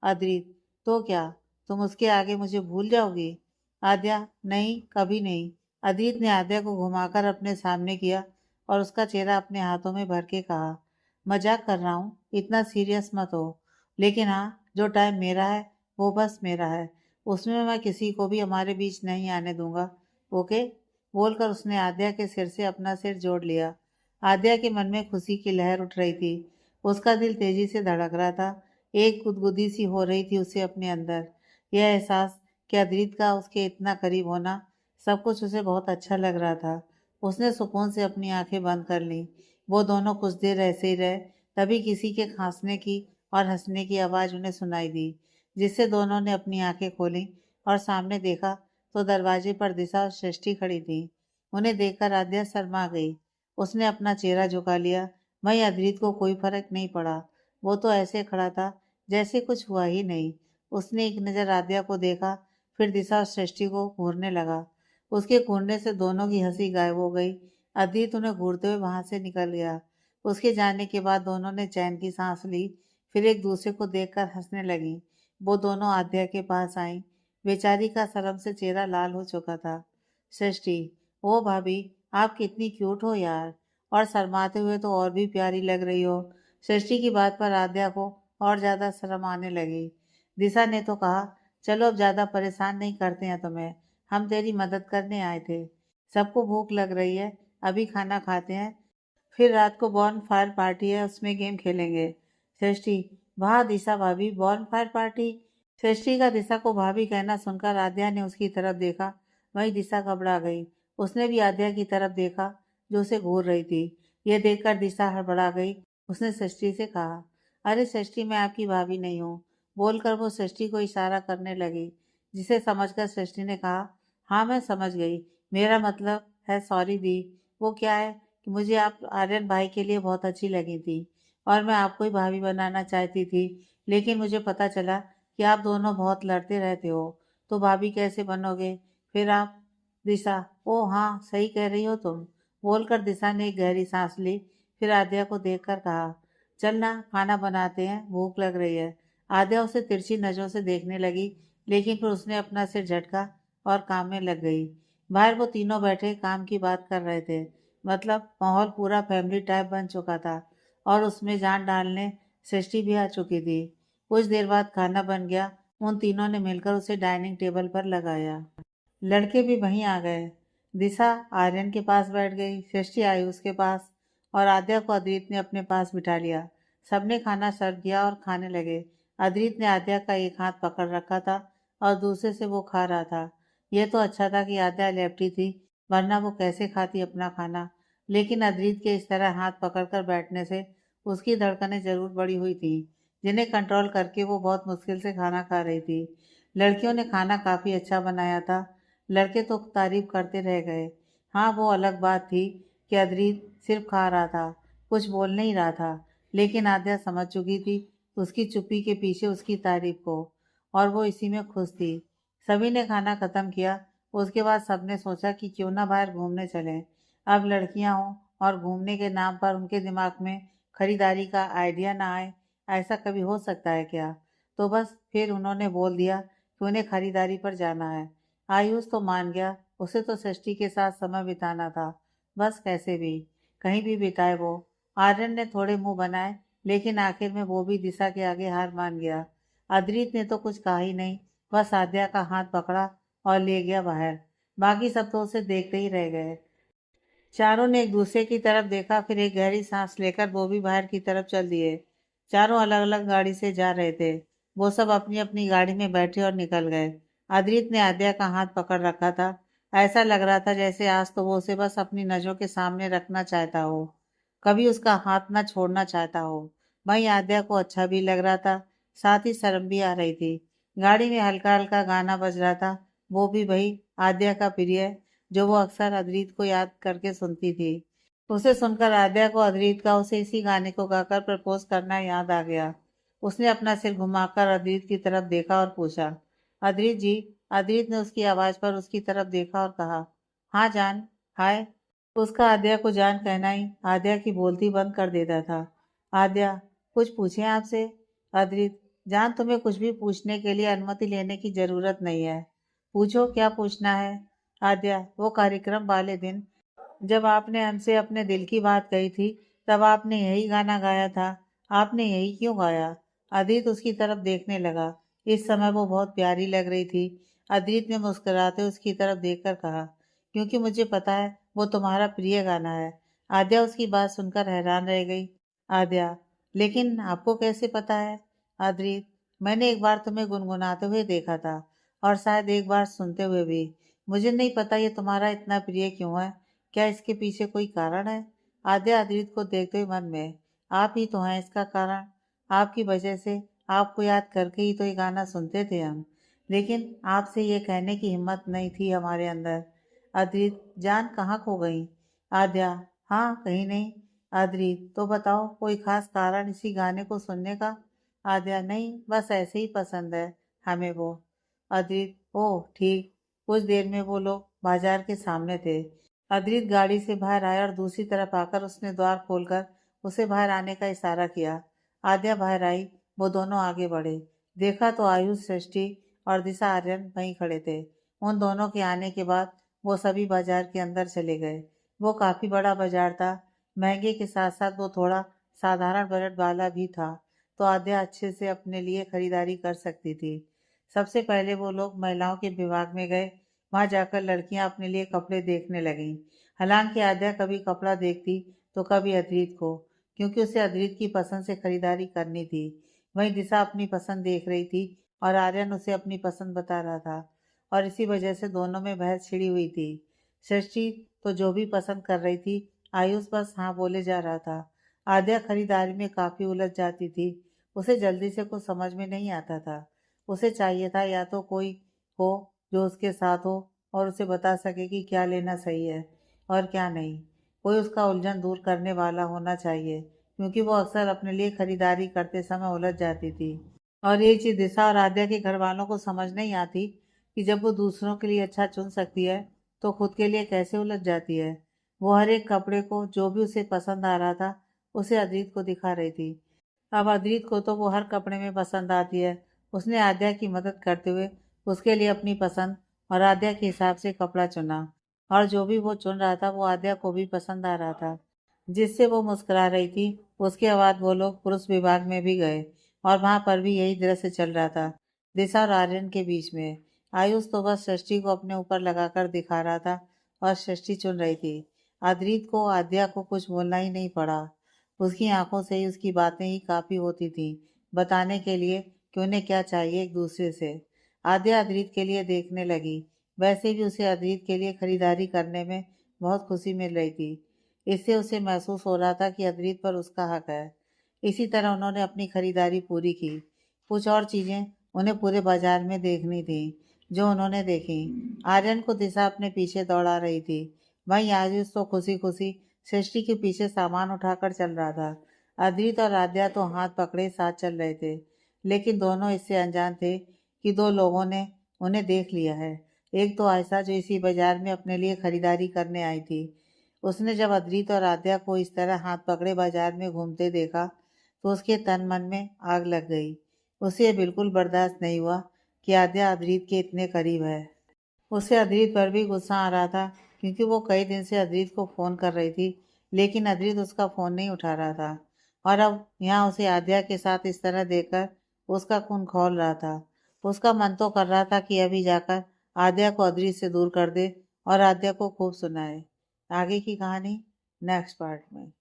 अद्रित, तो क्या तुम उसके आगे मुझे भूल जाओगी? आद्या, नहीं, कभी नहीं। अद्रित ने आद्या को घुमाकर अपने सामने किया और उसका चेहरा अपने हाथों में भर के कहा, मजाक कर रहा हूँ, इतना सीरियस मत हो। लेकिन हाँ, जो टाइम मेरा है वो बस मेरा है, उसमें मैं किसी को भी हमारे बीच नहीं आने दूंगा, ओके? बोलकर उसने आद्या के सिर से अपना सिर जोड़ लिया। आद्या के मन में खुशी की लहर उठ रही थी। उसका दिल तेजी से धड़क रहा था। एक गुदगुदी सी हो रही थी उसे अपने अंदर। यह एहसास कि अद्रित का उसके इतना करीब होना, सब कुछ उसे बहुत अच्छा लग रहा था। उसने सुकून से अपनी आंखें बंद कर लीं। वो दोनों कुछ देर ऐसे ही रहे। तभी किसी के खांसने की और हंसने की आवाज़ उन्हें सुनाई दी, जिससे दोनों ने अपनी आंखें खोलीं और सामने देखा तो दरवाजे पर दिशा और सृष्टि खड़ी थी। उन्हें देखकर आद्या शर्मा गई। उसने अपना चेहरा झुका लिया। वहीं अद्रित को कोई फर्क नहीं पड़ा। वो तो ऐसे खड़ा था जैसे कुछ हुआ ही नहीं। उसने एक नज़र आद्या को देखा, फिर दिशा और सृष्टि को घूरने लगा। उसके घूरने से दोनों की हंसी गायब हो गई। अद्रित उन्हें घूरते हुए वहां से निकल गया। उसके जाने के बाद दोनों ने चैन की सांस ली, फिर एक दूसरे को देखकर हंसने लगी। वो दोनों आद्या के पास आईं। बेचारी का शर्म से चेहरा लाल हो चुका था। सृष्टि, ओ भाभी, आप कितनी क्यूट हो यार, और शर्माते हुए तो और भी प्यारी लग रही हो। सृष्टि की बात पर आद्या को और ज्यादा शर्म आने लगी। दिशा ने तो कहा, चलो अब ज्यादा परेशान नहीं करते हैं तुम्हें, हम तेरी मदद करने आए थे। सबको भूख लग रही है, अभी खाना खाते हैं, फिर रात को बॉन फायर पार्टी है, उसमें गेम खेलेंगे। सृष्टि, वाह दिशा भाभी, बॉन फायर पार्टी। सृष्टि का दिशा को भाभी कहना सुनकर आद्या ने उसकी तरफ देखा। वहीं दिशा घबरा गई। उसने भी आद्या की तरफ देखा, जो उसे घूर रही थी। यह देखकर दिशा हड़बड़ा गई। उसने सृष्टि से कहा, अरे सृष्टि, मैं आपकी भाभी नहीं हूँ। बोलकर वो सृष्टि को इशारा करने लगी, जिसे समझकर सृष्टि ने कहा, हाँ मैं समझ गई, मेरा मतलब है सॉरी दी। वो क्या है कि मुझे आप आर्यन भाई के लिए बहुत अच्छी लगी थी और मैं आपको ही भाभी बनाना चाहती थी, लेकिन मुझे पता चला कि आप दोनों बहुत लड़ते रहते हो, तो भाभी कैसे बनोगे फिर आप। दिशा, ओ हाँ, सही कह रही हो तुम। बोलकर दिशा ने एक गहरी सांस ली, फिर आद्या को देखकर कहा, चल ना, खाना बनाते हैं, भूख लग रही है। आद्या उसे तिरछी नजरों से देखने लगी, लेकिन फिर उसने अपना सिर झटका और काम में लग गई। बाहर वो तीनों बैठे काम की बात कर रहे थे। मतलब माहौल पूरा फैमिली टाइप बन चुका था और उसमें जान डालने सृष्टि भी आ चुकी थी। कुछ देर बाद खाना बन गया। उन तीनों ने मिलकर उसे डाइनिंग टेबल पर लगाया। लड़के भी वहीं आ गए। दिशा आर्यन के पास बैठ गई, सृष्टि आई उसके पास और आद्या को अद्रित ने अपने पास बिठा लिया। सबने खाना सर्व किया और खाने लगे। अद्रित ने आद्या का एक हाथ पकड़ रखा था और दूसरे से वो खा रहा था। यह तो अच्छा था कि आद्या लेफ्टी थी, वरना वो कैसे खाती अपना खाना। लेकिन अद्रित के इस तरह हाथ पकड़कर बैठने से उसकी धड़कनें जरूर बढ़ी हुई थी, जिन्हें कंट्रोल करके वो बहुत मुश्किल से खाना खा रही थी। लड़कियों ने खाना काफ़ी अच्छा बनाया था। लड़के तो तारीफ करते रह गए। हाँ, वो अलग बात थी कि अद्रित सिर्फ खा रहा था, कुछ बोल नहीं रहा था। लेकिन आद्या समझ चुकी थी उसकी चुप्पी के पीछे उसकी तारीफ को, और वो इसी में खुश थी। सभी ने खाना खत्म किया। उसके बाद सबने सोचा कि क्यों ना बाहर घूमने चलें। अब लड़कियां हों और घूमने के नाम पर उनके दिमाग में खरीदारी का आइडिया ना आए, ऐसा कभी हो सकता है क्या। तो बस फिर उन्होंने बोल दिया कि उन्हें खरीदारी पर जाना है। आयुष तो मान गया, उसे तो सृष्टि के साथ समय बिताना था। बस कैसे भी कहीं भी बिताए वो। आर्यन ने थोड़े मुंह बनाए, लेकिन आखिर में वो भी दिशा के आगे हार मान गया। अद्रित ने तो कुछ कहा ही नहीं, बस आद्या का हाथ पकड़ा और ले गया बाहर। बाकी सब तो उसे देखते ही रह गए। चारों ने एक दूसरे की तरफ देखा, फिर एक गहरी सांस लेकर वो भी बाहर की तरफ चल दिए। चारों अलग अलग गाड़ी से जा रहे थे। वो सब अपनी अपनी गाड़ी में बैठे और निकल गए। अद्रित ने आद्या का हाथ पकड़ रखा था। ऐसा लग रहा था जैसे आज तो वो उसे बस अपनी नजरों के सामने रखना चाहता हो, कभी उसका हाथ ना छोड़ना चाहता हो। वहीं आद्या को अच्छा भी लग रहा था, साथ ही शर्म भी आ रही थी। गाड़ी में हल्का हल्का गाना बज रहा था, वो भी वही आद्या का प्रिय, जो वो अक्सर अद्रित को याद करके सुनती थी। उसे सुनकर आद्या को अद्रित का उसे इसी गाने को गाकर प्रपोज करना याद आ गया। उसने अपना सिर घुमाकर अद्रित की तरफ देखा और पूछा, अद्रित जी। अद्रित ने उसकी आवाज पर उसकी तरफ देखा और कहा, हाँ जान, हाय। उसका आद्या को जान कहना ही आद्या की बोलती बंद कर देता था। आद्या, कुछ पूछें आपसे। अद्रित, जान, तुम्हें कुछ भी पूछने के लिए अनुमति लेने की जरूरत नहीं है। पूछो, क्या पूछना है। आद्या, वो कार्यक्रम वाले दिन जब आपने हमसे अपने दिल की बात कही थी, तब आपने यही गाना गाया था। आपने यही क्यों गाया। अदित उसकी तरफ देखने लगा। इस समय वो बहुत प्यारी लग रही थी। अदित ने मुस्कुराते उसकी तरफ देखकर कहा, क्योंकि मुझे पता है वो तुम्हारा प्रिय गाना है। आद्या उसकी बात सुनकर हैरान रह गई। आद्या, लेकिन आपको कैसे पता है। अदित, मैंने एक बार तुम्हें गुनगुनाते हुए देखा था और शायद एक बार सुनते हुए भी। मुझे नहीं पता ये तुम्हारा इतना प्रिय क्यों है। क्या इसके पीछे कोई कारण है। आद्या अद्रित को देखते हुए मन में, आप ही तो हैं इसका कारण। आपकी वजह से आपको याद करके ही तो ये गाना सुनते थे हम, लेकिन आपसे ये कहने की हिम्मत नहीं थी हमारे अंदर। अद्रित, जान कहाँ खो गई? आद्या, हाँ कहीं नहीं। अद्रित, तो बताओ कोई खास कारण इसी गाने को सुनने का? आद्या, नहीं बस ऐसे ही पसंद है हमें वो। अद्रित, ओह ठीक। कुछ देर में वो लोग बाजार के सामने थे। अद्रित गाड़ी से बाहर आया और दूसरी तरफ आकर उसने द्वार खोलकर उसे बाहर आने का इशारा किया। आद्या बाहर आई। वो दोनों आगे बढ़े। देखा तो आयुष, सृष्टि और दिशा आर्यन वहीं खड़े थे। उन दोनों के आने के बाद वो सभी बाजार के अंदर चले गए। वो काफी बड़ा बाजार था। महंगे के साथ साथ वो थोड़ा साधारण बजट वाला भी था, तो आद्या अच्छे से अपने लिए खरीदारी कर सकती थी। सबसे पहले वो लोग महिलाओं के विभाग में गए। वहां जाकर लड़कियां अपने लिए कपड़े देखने लगीं। हालांकि आद्या कभी कपड़ा देखती तो कभी अद्रित को, क्योंकि उसे अद्रित की पसंद से खरीदारी करनी थी। वहीं दिशा अपनी पसंद देख रही थी और आर्यन उसे अपनी पसंद बता रहा था, और इसी वजह से दोनों में बहस छिड़ी हुई थी। सृष्टि तो जो भी पसंद कर रही थी, आयुष बस हाँ बोले जा रहा था। आद्या खरीदारी में काफी उलझ जाती थी। उसे जल्दी से कुछ समझ में नहीं आता था। उसे चाहिए था या तो कोई हो जो उसके साथ हो और उसे बता सके कि क्या लेना सही है और क्या नहीं। कोई उसका उलझन दूर करने वाला होना चाहिए, क्योंकि वो अक्सर अपने लिए खरीदारी करते समय उलझ जाती थी। और ये चीज़ दिशा और आद्या के घर वालों को समझ नहीं आती कि जब वो दूसरों के लिए अच्छा चुन सकती है तो खुद के लिए कैसे उलझ जाती है। वो हर एक कपड़े को जो भी उसे पसंद आ रहा था उसे अजीत को दिखा रही थी। अब अद्रित को तो वो हर कपड़े में पसंद आती है। उसने आद्या की मदद करते हुए उसके लिए अपनी पसंद और आद्या के हिसाब से कपड़ा चुना, और जो भी वो चुन रहा था वो आद्या को भी पसंद आ रहा था, जिससे वो मुस्कुरा रही थी। उसके बाद वो लोग पुरुष विभाग में भी गए और वहां पर भी यही दृश्य चल रहा था, दिशा और आर्यन के बीच में। आयुष तो बस षष्ठी को अपने ऊपर लगाकर दिखा रहा था और षष्ठी चुन रही थी। अद्रित को आद्या को कुछ बोलना ही नहीं पड़ा। उसकी आंखों से ही उसकी बातें ही काफी होती थी बताने के लिए कि उन्हें क्या चाहिए एक दूसरे से। आद्या अद्रित के लिए देखने लगी। वैसे भी उसे अद्रित के लिए खरीदारी करने में बहुत खुशी मिल रही थी। इससे उसे महसूस हो रहा था कि अद्रित पर उसका हक है। इसी तरह उन्होंने अपनी खरीदारी पूरी की। कुछ और चीजें उन्हें पूरे बाजार में देखनी थी जो उन्होंने देखी। आर्यन को दिशा अपने पीछे दौड़ा रही थी। वहीं आयुष तो खुशी खुशी सृष्टि के पीछे सामान उठाकर चल रहा था। अद्रित और आद्या तो हाथ पकड़े साथ चल रहे थे, लेकिन दोनों इससे अनजान थे कि दो लोगों ने उन्हें देख लिया है। एक तो आयशा, जो इसी बाजार में अपने लिए खरीदारी करने आई थी। उसने जब अद्रित और आद्या को इस तरह हाथ पकड़े बाजार में घूमते देखा तो उसके तन मन में आग लग गई। उसे ये बिल्कुल बर्दाश्त नहीं हुआ कि आद्या अद्रित के इतने करीब है। उसे अद्रित पर भी गुस्सा आ रहा था, क्योंकि वो कई दिन से अद्रित को फ़ोन कर रही थी, लेकिन अद्रित उसका फ़ोन नहीं उठा रहा था। और अब यहाँ उसे आद्या के साथ इस तरह देखकर उसका खून खौल रहा था। उसका मन तो कर रहा था कि अभी जाकर आद्या को अद्रित से दूर कर दे और आद्या को खूब सुनाए। आगे की कहानी नेक्स्ट पार्ट में।